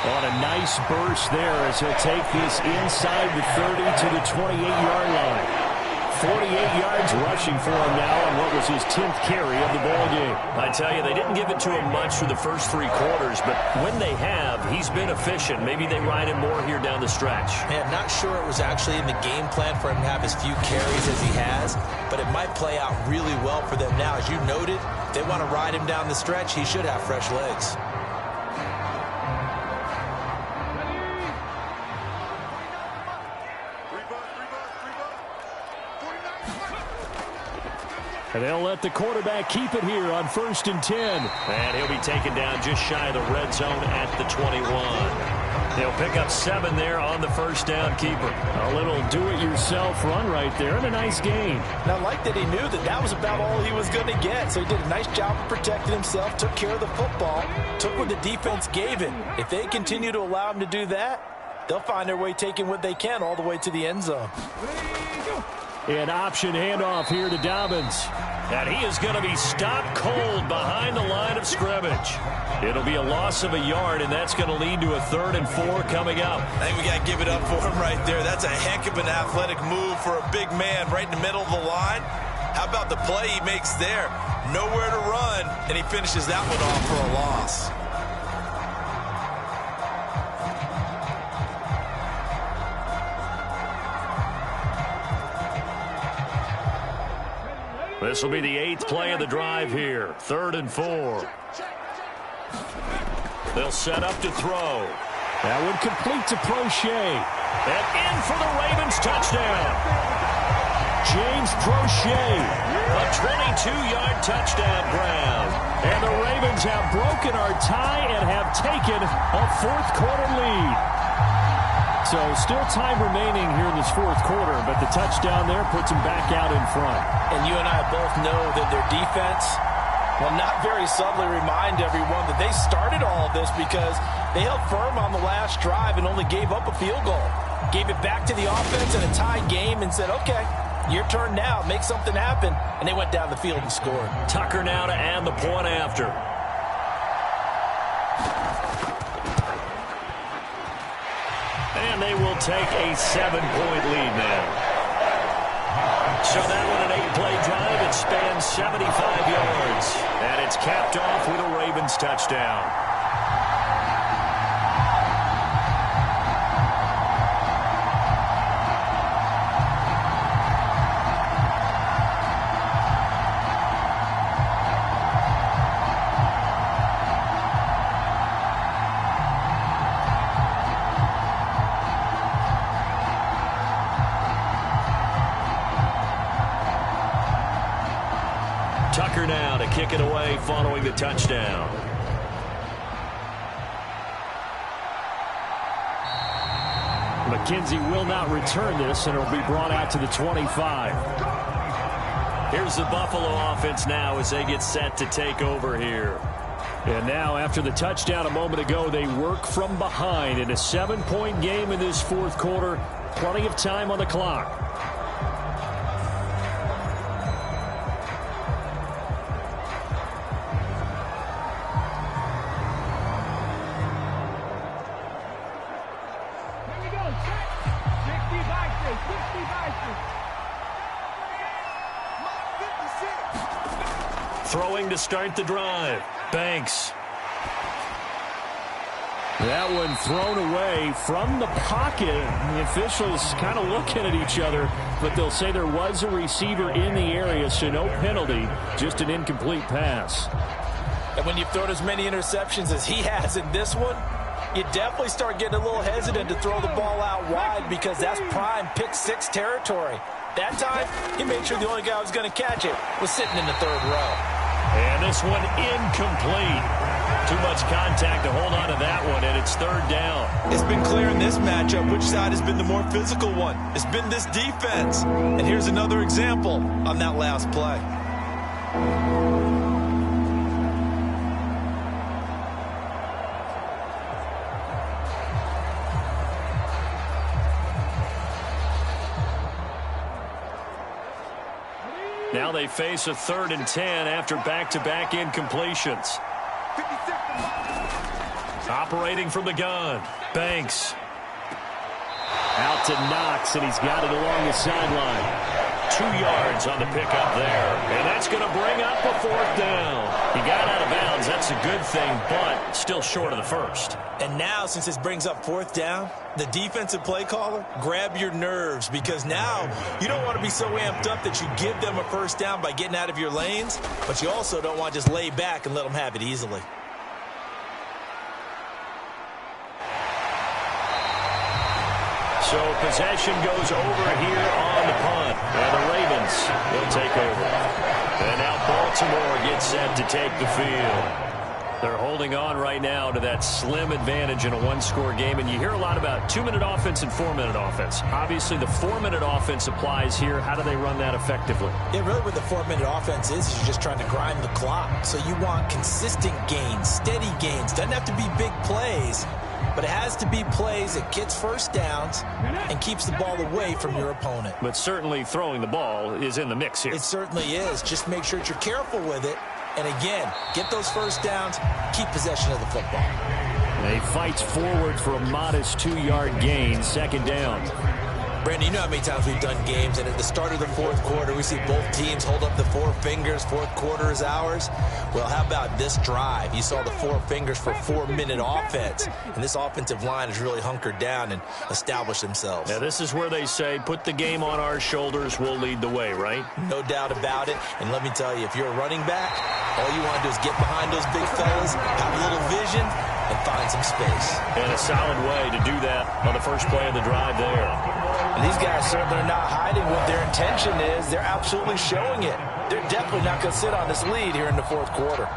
On a nice burst there as he'll take this inside the 30 to the 28-yard line. 48 yards rushing for him now on what was his 10th carry of the ballgame. I tell you, they didn't give it to him much for the first 3 quarters, but when they have, he's been efficient. Maybe they ride him more here down the stretch. Man, not sure it was actually in the game plan for him to have as few carries as he has, but it might play out really well for them now. As you noted, if they want to ride him down the stretch, he should have fresh legs. And they'll let the quarterback keep it here on 1st and 10. And he'll be taken down just shy of the red zone at the 21. He'll pick up 7 there on the first down keeper. A little do-it-yourself run right there and a nice gain. And I like that he knew that that was about all he was going to get. So he did a nice job of protecting himself, took care of the football, took what the defense gave him. If they continue to allow him to do that, they'll find their way taking what they can all the way to the end zone. An option handoff here to Dobbins. And he is going to be stopped cold behind the line of scrimmage. It'll be a loss of a yard, and that's going to lead to a 3rd and 4 coming up. I think we got to give it up for him right there. That's a heck of an athletic move for a big man right in the middle of the line. How about the play he makes there? Nowhere to run, and he finishes that one off for a loss. This will be the 8th play of the drive here. 3rd and 4. They'll set up to throw. That one complete to Prochet. And in for the Ravens touchdown. James Prochet. A 22-yard touchdown grab. And the Ravens have broken our tie and have taken a 4th quarter lead. So still time remaining here in this 4th quarter, but the touchdown there puts them back out in front. And you and I both know that their defense will not very subtly remind everyone that they started all of this because they held firm on the last drive and only gave up a field goal. Gave it back to the offense in a tied game and said, okay, your turn now, make something happen. And they went down the field and scored. Tucker now to add the point after. And they will take a 7-point lead now. So that one an 8-play drive. It spans 75 yards. And it's capped off with a Ravens touchdown. Tucker now to kick it away following the touchdown. McKenzie will not return this, and it'll be brought out to the 25. Here's the Buffalo offense now as they get set to take over here. And now, after the touchdown a moment ago, they work from behind in a 7-point game in this fourth quarter. Plenty of time on the clock. Throwing to start the drive. Banks. That one thrown away from the pocket. The officials kind of looking at each other, but they'll say there was a receiver in the area, so no penalty, just an incomplete pass. And when you've thrown as many interceptions as he has in this one, you definitely start getting a little hesitant to throw the ball out wide because that's prime pick six territory. That time, he made sure the only guy who was going to catch it was sitting in the third row. And this one incomplete. Too much contact to hold on to that one, and it's third down. It's been clear in this matchup which side has been the more physical one. It's been this defense. And here's another example on that last play. Now they face a 3rd and 10 after back-to-back incompletions. Operating from the gun. Banks. Out to Knox, and he's got it along the sideline. 2 yards on the pickup there. And that's going to bring up a 4th down. He got out of bounds. That's a good thing, but still short of the first. And now, since this brings up 4th down, the defensive play caller, grab your nerves, because now you don't want to be so amped up that you give them a 1st down by getting out of your lanes, but you also don't want to just lay back and let them have it easily. So possession goes over here on the punt, and the Ravens will take over. And now Baltimore gets set to take the field. They're holding on right now to that slim advantage in a one-score game, and you hear a lot about 2-minute offense and 4-minute offense. Obviously, the 4-minute offense applies here. How do they run that effectively? Yeah, really what the 4-minute offense is you're just trying to grind the clock. So you want consistent gains, steady gains. Doesn't have to be big plays, but it has to be plays that gets 1st downs and keeps the ball away from your opponent. But certainly throwing the ball is in the mix here. It certainly is. Just make sure that you're careful with it. And again, get those 1st downs, keep possession of the football. They fight forward for a modest 2-yard gain, 2nd down. Brandon, you know how many times we've done games, and at the start of the 4th quarter, we see both teams hold up the 4 fingers, 4th quarter is ours. Well, how about this drive? You saw the 4 fingers for 4-minute offense, and this offensive line has really hunkered down and established themselves. Now, this is where they say, put the game on our shoulders, we'll lead the way, right? No doubt about it, and let me tell you, if you're a running back, all you want to do is get behind those big fellas, have a little vision, and find some space. And a solid way to do that on the first play of the drive there. And these guys certainly are not hiding what their intention is. They're absolutely showing it. They're definitely not going to sit on this lead here in the 4th quarter.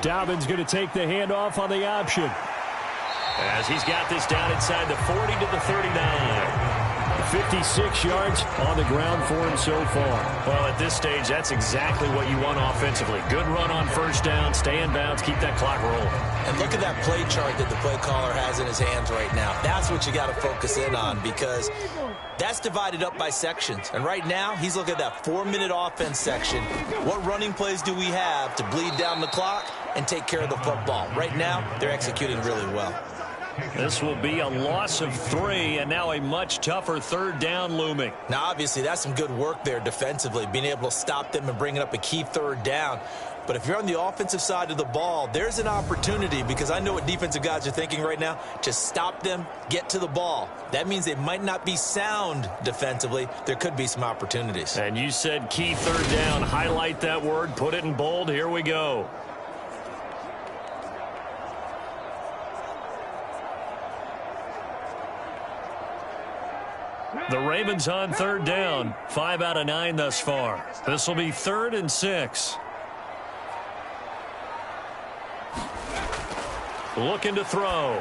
Dobbins going to take the handoff on the option. As he's got this down inside the 40 to the 39. 56 yards on the ground for him so far. Well, at this stage, that's exactly what you want offensively. Good run on 1st down, stay in bounds, keep that clock rolling. And look at that play chart that the play caller has in his hands right now. That's what you got to focus in on, because that's divided up by sections. And right now, he's looking at that 4-minute offense section. What running plays do we have to bleed down the clock and take care of the football? Right now, they're executing really well. This will be a loss of 3, and now a much tougher 3rd down looming. Now, obviously, that's some good work there defensively, being able to stop them and bring it up a key 3rd down. But if you're on the offensive side of the ball, there's an opportunity, because I know what defensive guys are thinking right now. Just stop them, get to the ball. That means they might not be sound defensively. There could be some opportunities. And you said key third down. Highlight that word, put it in bold. Here we go. The Ravens on third down. 5 out of 9 thus far. This will be 3rd and 6. Looking to throw.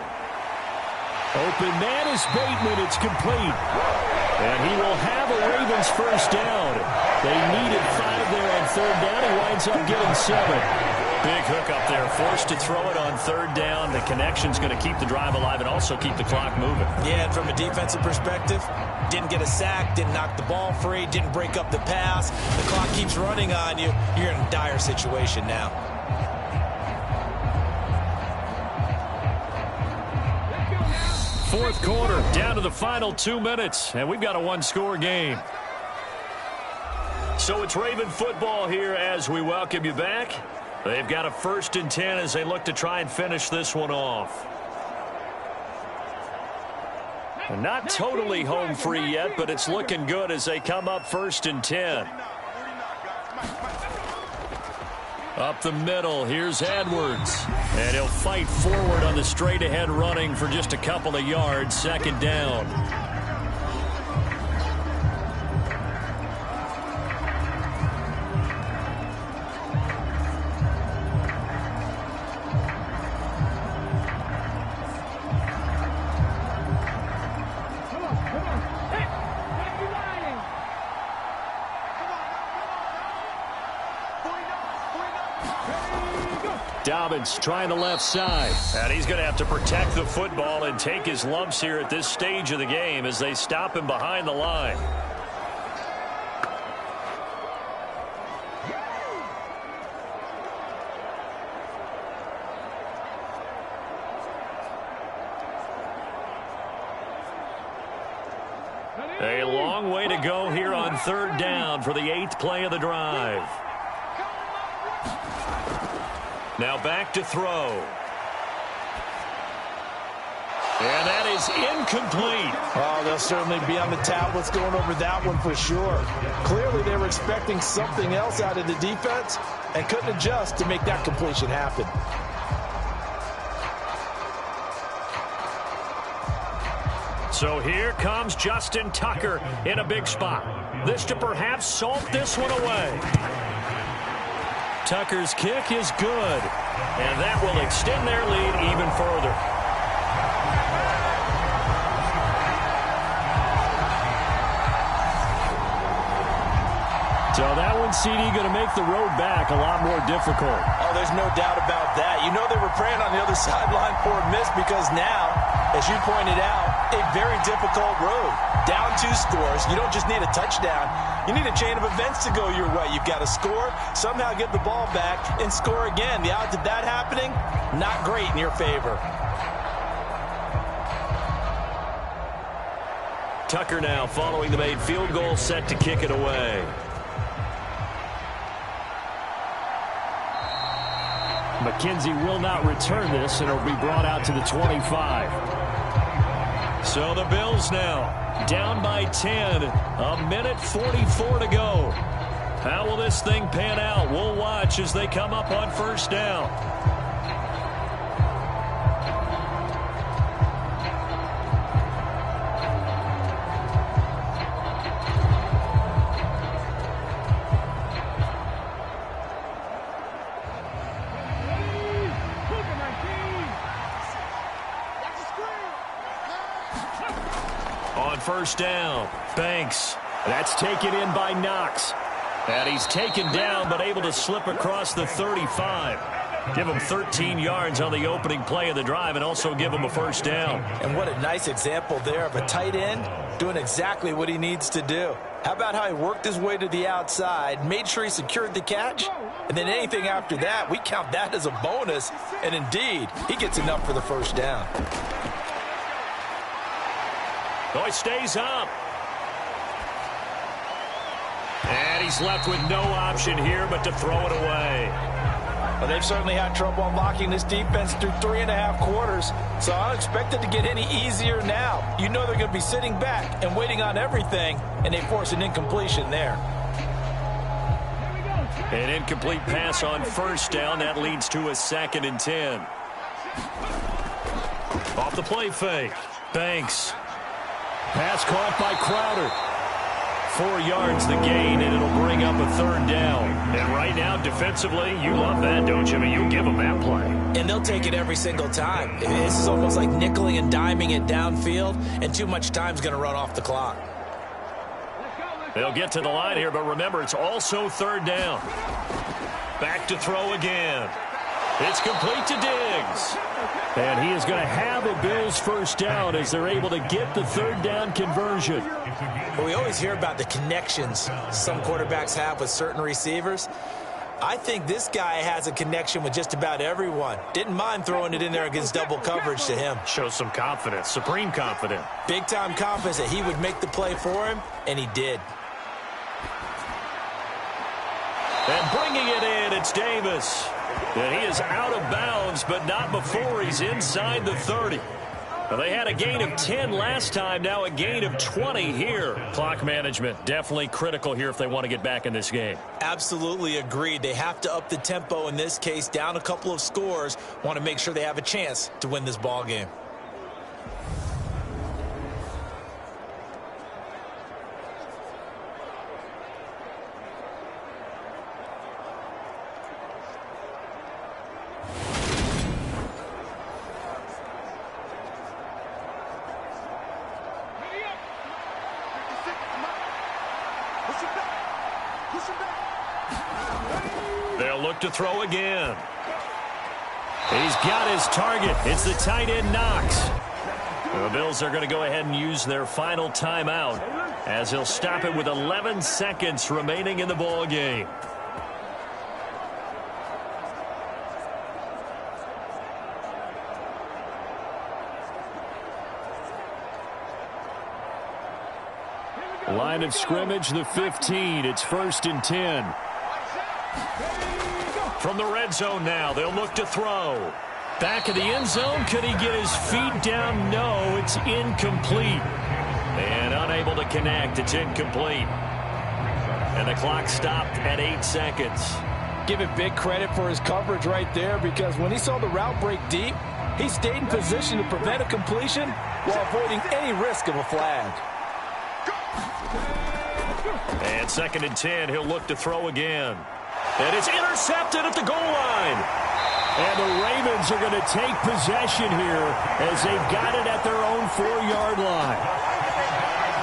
Open man is Bateman. It's complete. And he will have a Ravens first down. They needed 5 there on third down. He winds up getting 7. Big hook up there. Forced to throw it on third down. The connection's going to keep the drive alive and also keep the clock moving. Yeah, and from a defensive perspective, didn't get a sack, didn't knock the ball free, didn't break up the pass. The clock keeps running on you. You're in a dire situation now. Fourth quarter, down to the final 2 minutes, and we've got a one-score game. So it's Raven football here as we welcome you back. They've got a 1st and 10 as they look to try and finish this one off. And not totally home free yet, but it's looking good as they come up 1st and 10. Up the middle, here's Edwards. And he'll fight forward on the straight-ahead running for just a couple of yards. 2nd down. Dobbins trying the left side. And he's going to have to protect the football and take his lumps here at this stage of the game as they stop him behind the line. A long way to go here on third down for the 8th play of the drive. Now back to throw. And that is incomplete. Oh, they'll certainly be on the tablets going over that one for sure. Clearly they were expecting something else out of the defense and couldn't adjust to make that completion happen. So here comes Justin Tucker in a big spot. This to perhaps salt this one away. Tucker's kick is good, and that will extend their lead even further. So that one, CD, going to make the road back a lot more difficult. Oh, there's no doubt about that. You know they were praying on the other sideline for a miss because now, as you pointed out, a very difficult road. Down 2 scores. You don't just need a touchdown. You need a chain of events to go your way. You've got to score, somehow get the ball back, and score again. The odds of that happening, not great in your favor. Tucker now following the made field goal, set to kick it away. McKenzie will not return this, and it'll be brought out to the 25. So the Bills now down by 10. 1:44 to go. How will this thing pan out? We'll watch as they come up on first down. First down. Banks. That's taken in by Knox. And he's taken down but able to slip across the 35. Give him 13 yards on the opening play of the drive and also give him a first down. And what a nice example there of a tight end doing exactly what he needs to do. How about how he worked his way to the outside, made sure he secured the catch, and then anything after that, we count that as a bonus. And indeed, he gets enough for the first down. Oh, he stays up. And he's left with no option here but to throw it away. Well, they've certainly had trouble unlocking this defense through 3.5 quarters, so I don't expect it to get any easier now. You know they're going to be sitting back and waiting on everything, and they force an incompletion there. An incomplete pass on first down. That leads to a 2nd and 10. Off the play fake. Banks. Pass caught by Crowder. 4 yards the gain, and it'll bring up a 3rd down. And right now, defensively, you love that, don't you? I mean, you'll give them that play. And they'll take it every single time. This is almost like nickeling and diming it downfield, and too much time's going to run off the clock. They'll get to the line here, but remember, it's also 3rd down. Back to throw again. It's complete to Diggs. And he is going to have a Bills 1st down as they're able to get the 3rd down conversion. Well, we always hear about the connections some quarterbacks have with certain receivers. I think this guy has a connection with just about everyone. Didn't mind throwing it in there against double coverage to him. Shows some confidence, supreme confidence. Big-time confidence that he would make the play for him, and he did. And bringing it in, it's Davis. And he is out of bounds, but not before he's inside the 30. Well, they had a gain of 10 last time, now a gain of 20 here. Clock management, definitely critical here if they want to get back in this game. Absolutely agreed. They have to up the tempo in this case, down a couple of scores. Want to make sure they have a chance to win this ball game. They'll look to throw again. He's got his target. It's the tight end Knox. The Bills are going to go ahead and use their final timeout as he'll stop it with 11 seconds remaining in the ball game. Line of scrimmage, the 15. It's 1st and 10. From the red zone now, they'll look to throw. Back of the end zone, could he get his feet down? No, it's incomplete. And unable to connect, it's incomplete. And the clock stopped at 8 seconds. Give it big credit for his coverage right there, because when he saw the route break deep, he stayed in position to prevent a completion while avoiding any risk of a flag. And 2nd and 10, he'll look to throw again. And it's intercepted at the goal line. And the Ravens are going to take possession here as they've got it at their own 4-yard line.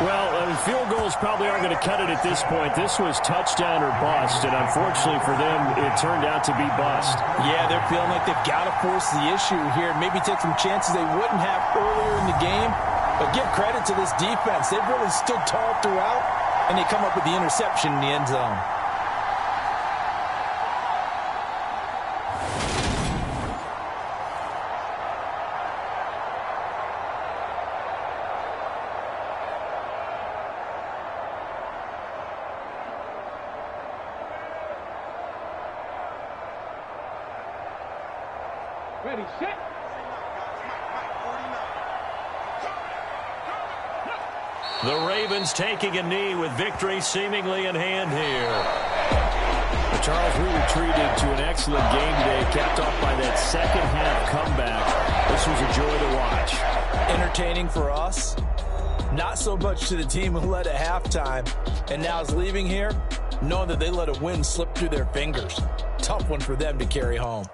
Well, field goals probably aren't going to cut it at this point. This was touchdown or bust, and unfortunately for them, it turned out to be bust. Yeah, they're feeling like they've got to force the issue here and maybe take some chances they wouldn't have earlier in the game. But give credit to this defense. They've really stood tall throughout, and they come up with the interception in the end zone. Ready, set. The Ravens taking a knee with victory seemingly in hand here. Well, Charles, we retreated to an excellent game today, capped off by that second-half comeback. This was a joy to watch. Entertaining for us, not so much to the team who led at halftime and now is leaving here knowing that they let a win slip through their fingers. Tough one for them to carry home.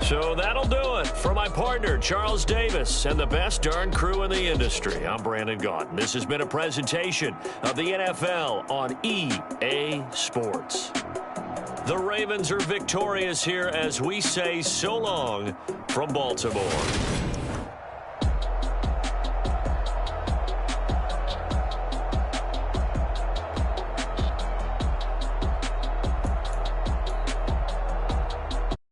So that'll do it for my partner, Charles Davis, and the best darn crew in the industry. I'm Brandon Gaudin. This has been a presentation of the NFL on EA Sports. The Ravens are victorious here as we say so long from Baltimore.